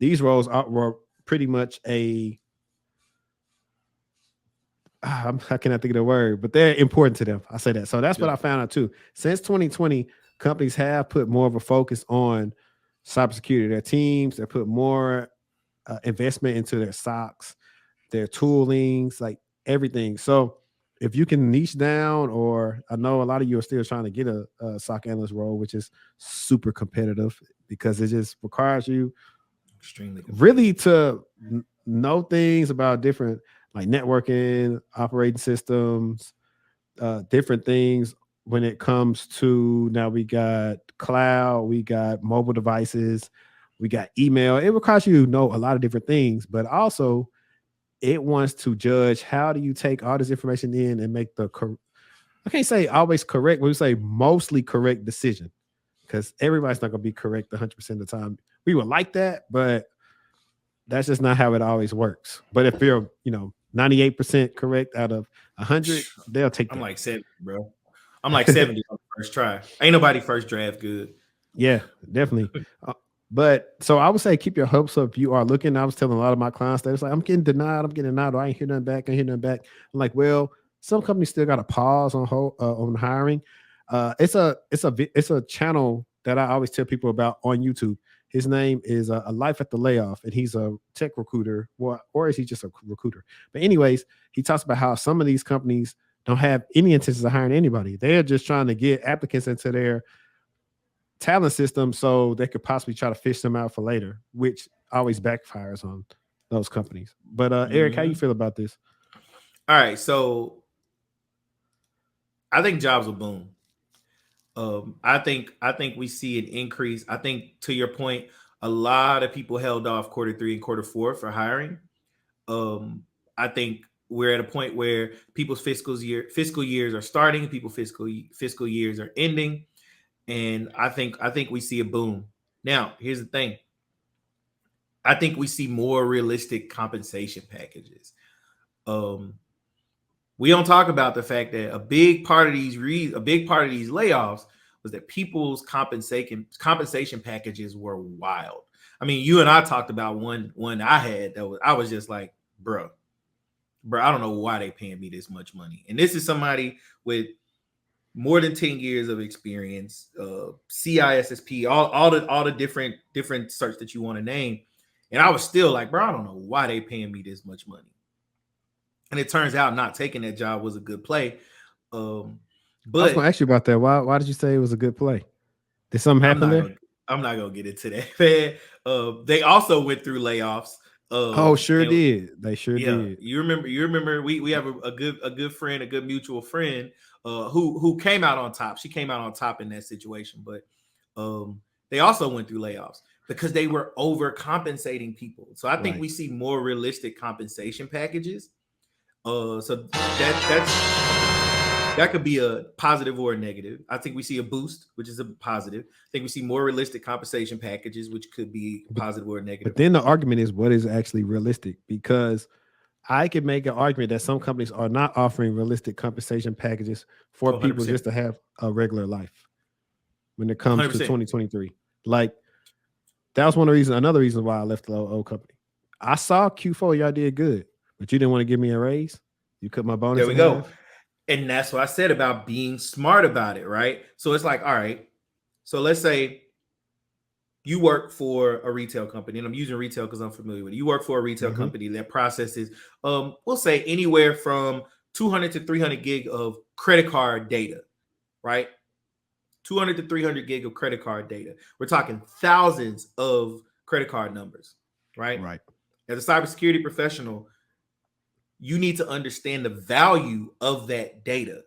These roles were pretty much how can I think of the word, but they're important to them. I say that. So that's what I found out too. Since 2020, companies have put more of a focus on cybersecurity. Their teams, they put more investment into their socks, their toolings, like everything. So if you can niche down, or I know a lot of you are still trying to get a SOC analyst role, which is super competitive because it just requires you Extremely really to know things about different like networking, operating systems, different things when it comes to now we got cloud, we got mobile devices, we got email. It requires you to know a lot of different things, but also it wants to judge how do you take all this information in and make I can't say always correct, but we say mostly correct decision because everybody's not going to be correct 100% of the time. We would like that, but that's just not how it always works. But if you're, 98% correct out of 100, they'll take that. I'm like 70, bro. I'm like 70 on the first try. Ain't nobody first draft good. Yeah, definitely. But so I would say keep your hopes up if you are looking. I was telling a lot of my clients that it's like, I'm getting denied, or I ain't hear nothing back, I'm like, well, some companies still got to pause on hiring. It's a channel that I always tell people about on YouTube. His name is a Life at the Layoff, and he's a tech recruiter, or is he just a recruiter? But anyways, he talks about how some of these companies don't have any intentions of hiring anybody. They're just trying to get applicants into their talent system so they could possibly try to fish them out for later, which always backfires on those companies. But Eric, how you Mhm. feel about this? All right, so I think jobs will boom. I think we see an increase. I think to your point, a lot of people held off quarter 3 and quarter 4 for hiring. Um, I think we're at a point where people's fiscal years are starting, people's fiscal years are ending, and I think we see a boom. Now, here's the thing. I think we see more realistic compensation packages. Um, we don't talk about the fact that a big part of these layoffs was that people's compensation packages were wild. I mean, you and I talked about one I had that was I was just like, bro, I don't know why they paying me this much money. And this is somebody with more than 10 years of experience, CISSP, all the different certs that you want to name. And I was still like, bro, I don't know why they paying me this much money. And it turns out not taking that job was a good play. Um, I was going to but ask you about that. Why did you say it was a good play? Did something I'm happen not there? gonna I'm not gonna get into that, man. They also went through layoffs. Oh, sure And did. They sure yeah, did. you remember we have a good friend, a good mutual friend, who came out on top. She came out on top in that situation, but they also went through layoffs because they were overcompensating people. So I think Right. we see more realistic compensation packages. So that could be a positive or a negative. I think we see a boost, which is a positive. I think we see more realistic compensation packages, which could be But positive or but negative. then the argument is what is actually realistic, because I could make an argument that some companies are not offering realistic compensation packages for Oh, people 100%. just to have a regular life when it comes to 100%. 2023. Like that was another reason why I left the old company. I saw Q4, y'all did good, but you didn't want to give me a raise. You cut my There bonus we in go. half. And that's what I said about being smart about it, right? So it's like, all right, so let's say you work for a retail company, and I'm using retail because I'm familiar with it. You work for a retail Hmm. company that processes, we'll say anywhere from 200 to 300 gig of credit card data, right? 200 to 300 gig of credit card data. We're talking thousands of credit card numbers, right? Right. As a cybersecurity professional, you need to understand the value of that data,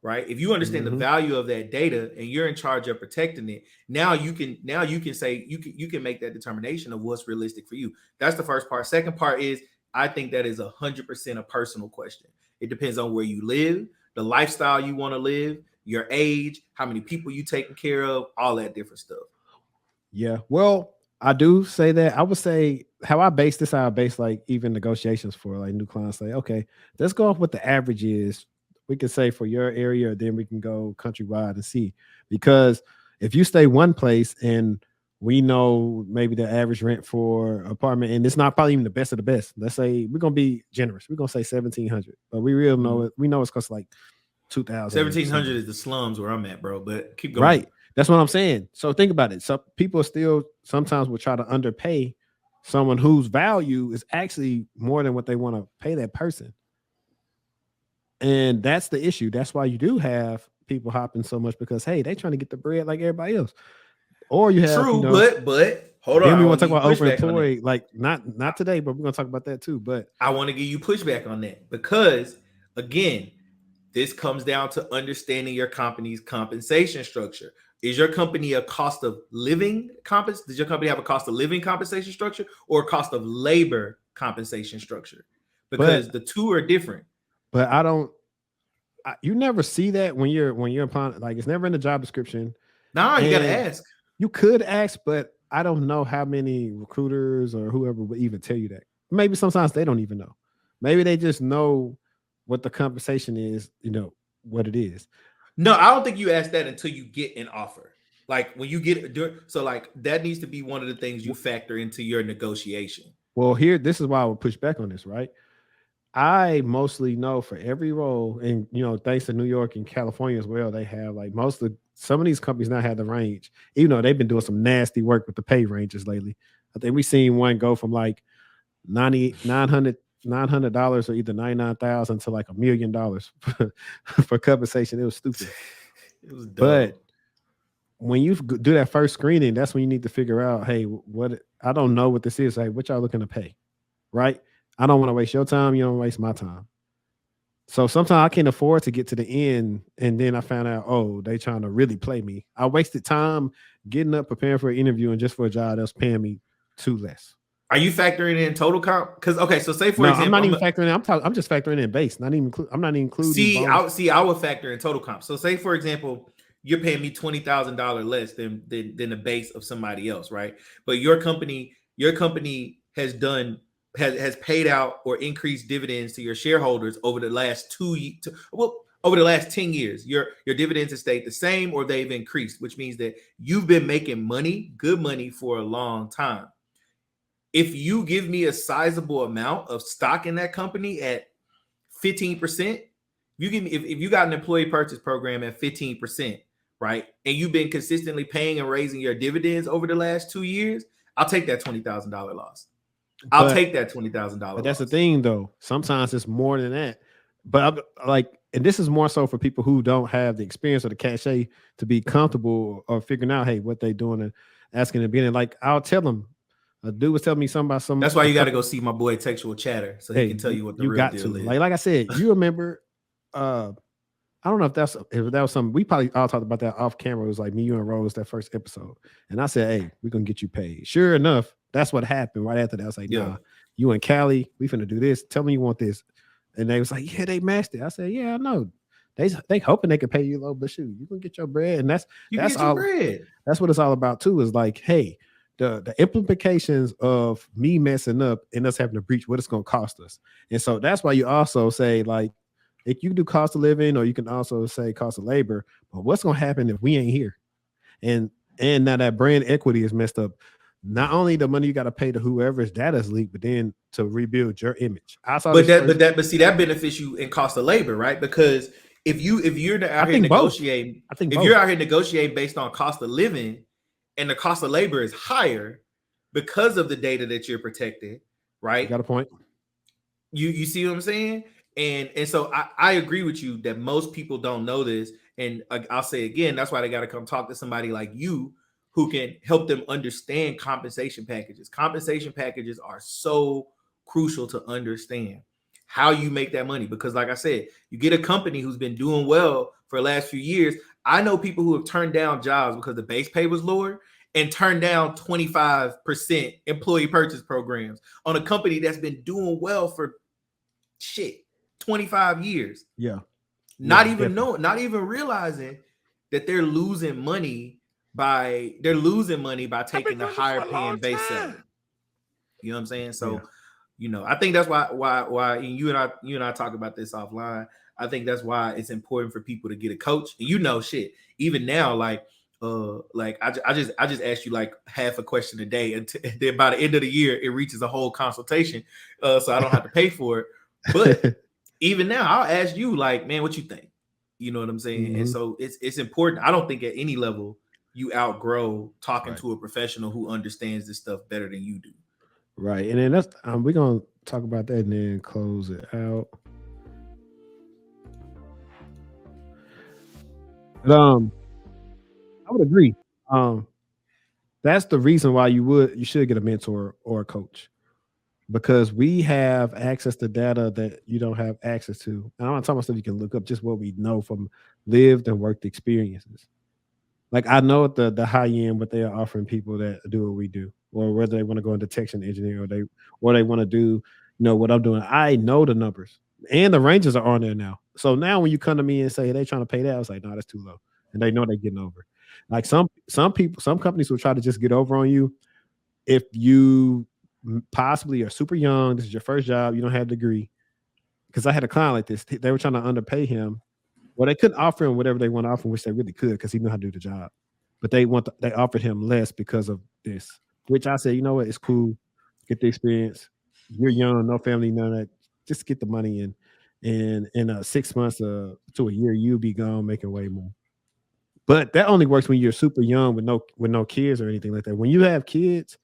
right? If you understand the Hmm. value of that data and you're in charge of protecting it, now you can say you can make that determination of what's realistic for you. That's the first part. Second part is I think that is 100% a personal question. It depends on where you live, the lifestyle you want to live, your age, how many people you taking care of, all that different stuff. Yeah. Well, I do say that. I would say how I base this, how I base like even negotiations for like new clients. Say, okay, let's go off what the average is. We can say for your area, then we can go countrywide and see. Because if you stay one place and we know maybe the average rent for apartment, and it's not probably even the best of the best. Let's say we're gonna be generous. We're gonna say 1,700, but we real know Mm-hmm. it. We know it's cost like 2,000 or 1700 something. is the slums where I'm at, bro. But keep going. Right. That's what I'm saying. So think about it. So people still sometimes will try to underpay someone whose value is actually more than what they want to pay that person. And that's the issue. That's why you do have people hopping so much, because hey, they trying to get the bread like everybody else. Or you have, True, but hold on, then I we want want to to talk give about you pushback on that. overemployed, like not today, but we're gonna talk about that too. But I want to give you pushback on that because, again, this comes down to understanding your company's compensation structure. Is your company a cost of living Does your company have a cost of living compensation structure or a cost of labor compensation structure? Because but the two are different. I don't you never see that when you're applying, like it's never in the job description. Now you got to And ask. you could ask, but I don't know how many recruiters or whoever would even tell you that. Maybe sometimes they don't even know. Maybe they just know what the compensation is, what it is. No, I don't think you ask that until you get an offer. Like when you get so like that needs to be one of the things you factor into your negotiation. Well, here, this is why I would push back on this, right? I mostly know for every role, and thanks to New York and California as well, they have like some of these companies now have the range, even though they've been doing some nasty work with the pay ranges lately. I think we seen one go from like 900 $900 or either 99,000 to like $1 million for compensation. It was stupid. It was But dumb. when you do that first screening, that's when you need to figure out, hey, what I don't know what this is. Hey, what y'all looking to pay, right? I don't want to waste your time. You don't waste my time. So sometimes I can't afford to get to the end, and then I found out, oh, they trying to really play me. I wasted time getting up, preparing for an interview, and just for a job that's paying me too less. Are you factoring in total comp? Because okay, so say for No, I'm example, not even factoring in. I'm just factoring in base. Not even. I'm not including see, bonus. I would factor in total comp. So say for example, you're paying me $20,000 less than the base of somebody else, right? But your company has paid out or increased dividends to your shareholders over the last over the last 10 years. Your dividends have stayed the same or they've increased, which means that you've been making money, good money for a long time. If you give me a sizable amount of stock in that company at 15%, you give me if you got an employee purchase program at 15%, right? And you've been consistently paying and raising your dividends over the last 2 years, I'll take that $20,000 loss. I'll But take that $20,000 that's the loss. thing, though. Sometimes it's more than that. But like, and this is more so for people who don't have the experience or the cachet to be comfortable or figuring out, hey, what they doing and asking to be in. Like, I'll tell them. A dude was telling me something about That's why a you got to company. go see my boy Textual Chatter so he Hey, can tell you what the you real got to deal is. like I said. You remember? uh I don't know if that was something we probably all talked about that off camera. It was like me, you, and Rose that first episode, and I said, "Hey, we're gonna get you paid." Sure enough, that's what happened. Right after that, I was like, Yeah. "Nah, you and Callie, we finna do this. Tell me you want this," and they was like, "Yeah, they matched it." I said, "Yeah, I know. They hoping they can pay you low, but shoot, you gonna get your bread." And You can that's get your all. bread. That's what it's all about too. Is like, hey, the implications of me messing up and us having to breach what it's gonna cost us. And so that's why you also say like, if you do cost of living, or you can also say cost of labor. But what's gonna happen if we ain't here? And now that brand equity is messed up. Not only the money you got to pay to whoever's data's leaked, but then to rebuild your image. I saw But this that, first. but that, but see, that benefits you in cost of labor, right? Because if you're I out here think both. negotiating, I think if you're both. out here negotiating based on cost of living, and the cost of labor is higher because of the data that you're protecting, You right? got a point. You see what I'm saying? And so I agree with you that most people don't know this, and I'll say again, that's why they got to come talk to somebody like you who can help them understand compensation packages. Compensation packages are so crucial to understand how you make that money, because like I said, you get a company who's been doing well for the last few years. I know people who have turned down jobs because the base pay was lower, and turned down 25% employee purchase programs on a company that's been doing well for shit 25 years. Yeah. Yeah. Not even Definitely. knowing, not even realizing that they're losing money by I've been taking the doing this higher for a long paying base time. salary. You know what I'm saying? Yeah. So, I think that's why and you and I talk about this offline. I think that's why it's important for people to get a coach. And shit. Even now, like I just asked you like half a question a day, and then by the end of the year, it reaches a whole consultation, so I don't have to pay for it. But even now, I'll ask you like, man, what you think? You know what I'm saying? And Hmm. so it's important. I don't think at any level you outgrow talking Right. to a professional who understands this stuff better than you do. Right. And then that's we're gonna talk about that and then close it out. But I would agree. Um, that's the reason why you should get a mentor or a coach, because we have access to data that you don't have access to. And I'm not talking about stuff you can look up, just what we know from lived and worked experiences. Like I know at the high end what they are offering people that do what we do, or whether they want to go in detection engineer, or they want to do, what I'm doing. I know the numbers and the ranges are on there now. So now when you come to me and say they trying to pay that, I was like, no, that's too low, and they know they're getting over. Like some people, some companies will try to just get over on you if you possibly are super young. This is your first job. You don't have a degree. Because I had a client like this. They were trying to underpay him. Well, they couldn't offer him whatever they want to offer him, which they really could because he knew how to do the job. But they offered him less because of this, which I said, you know what, it's cool. Get the experience. You're young, no family, none of that. Just get the money and in 6 months to a year, you'll be gone making way more. But that only works when you're super young with no kids or anything like that. When you have kids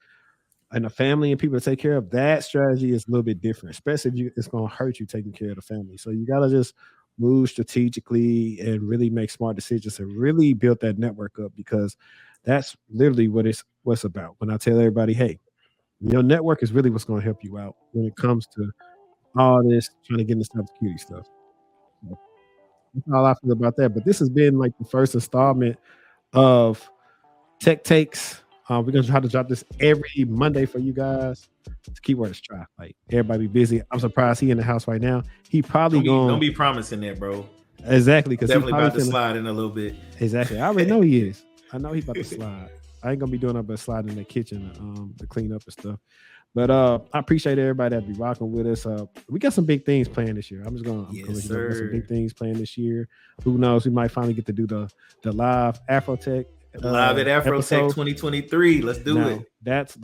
and a family and people to take care of, that strategy is a little bit different, especially if it's going to hurt you taking care of the family. So you got to just move strategically and really make smart decisions and really build that network up, because that's literally what's about. When I tell everybody, hey, your network is really what's going to help you out when it comes to all this trying to get into cybersecurity stuff. So that's all I feel about that. But this has been like the first installment of Tech Takes. We're gonna try to drop this every Monday for you guys. The keyword is try. Like everybody be busy. I'm surprised he in the house right now. He probably Don't going be promising that, bro. exactly I'm because he definitely probably about to finna slide in a little bit. exactly. I already know he is. I know he's about to slide. I ain't gonna be doing nothing but sliding in the kitchen to clean up and stuff. But I appreciate everybody that be rocking with us. We got some big things planned this year. I'm gonna Yes, let you know we got some sir. big things planned this year. Who knows? We might finally get to do the live Afrotech Live at Afrotech episode. 2023. Let's do Now it. that's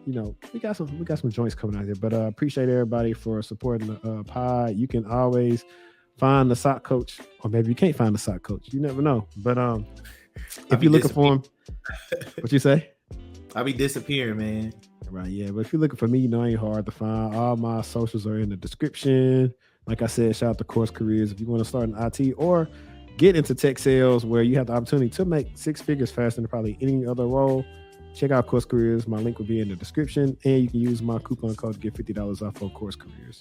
we got some joints coming out there. But appreciate everybody for supporting the pod. You can always find the sock coach, or maybe you can't find the sock coach. You never know. But if you're looking for him, what you say? I'll be disappearing, man. Right, yeah. But if you're looking for me, I ain't hard to find. All my socials are in the description. Like I said, shout out to Course Careers. If you want to start in IT or get into tech sales where you have the opportunity to make six figures faster than probably any other role, check out Course Careers. My link will be in the description, and you can use my coupon code to get $50 off on Course Careers.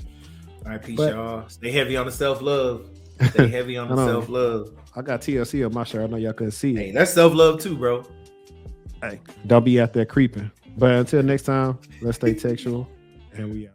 All right, peace, y'all. Stay heavy on the self-love. Stay heavy on the self-love. I got TLC on my shirt. I know y'all couldn't see it. Hey, that's self-love too, bro. Hey, don't be out there creeping. But until next time, let's stay textual, and we out.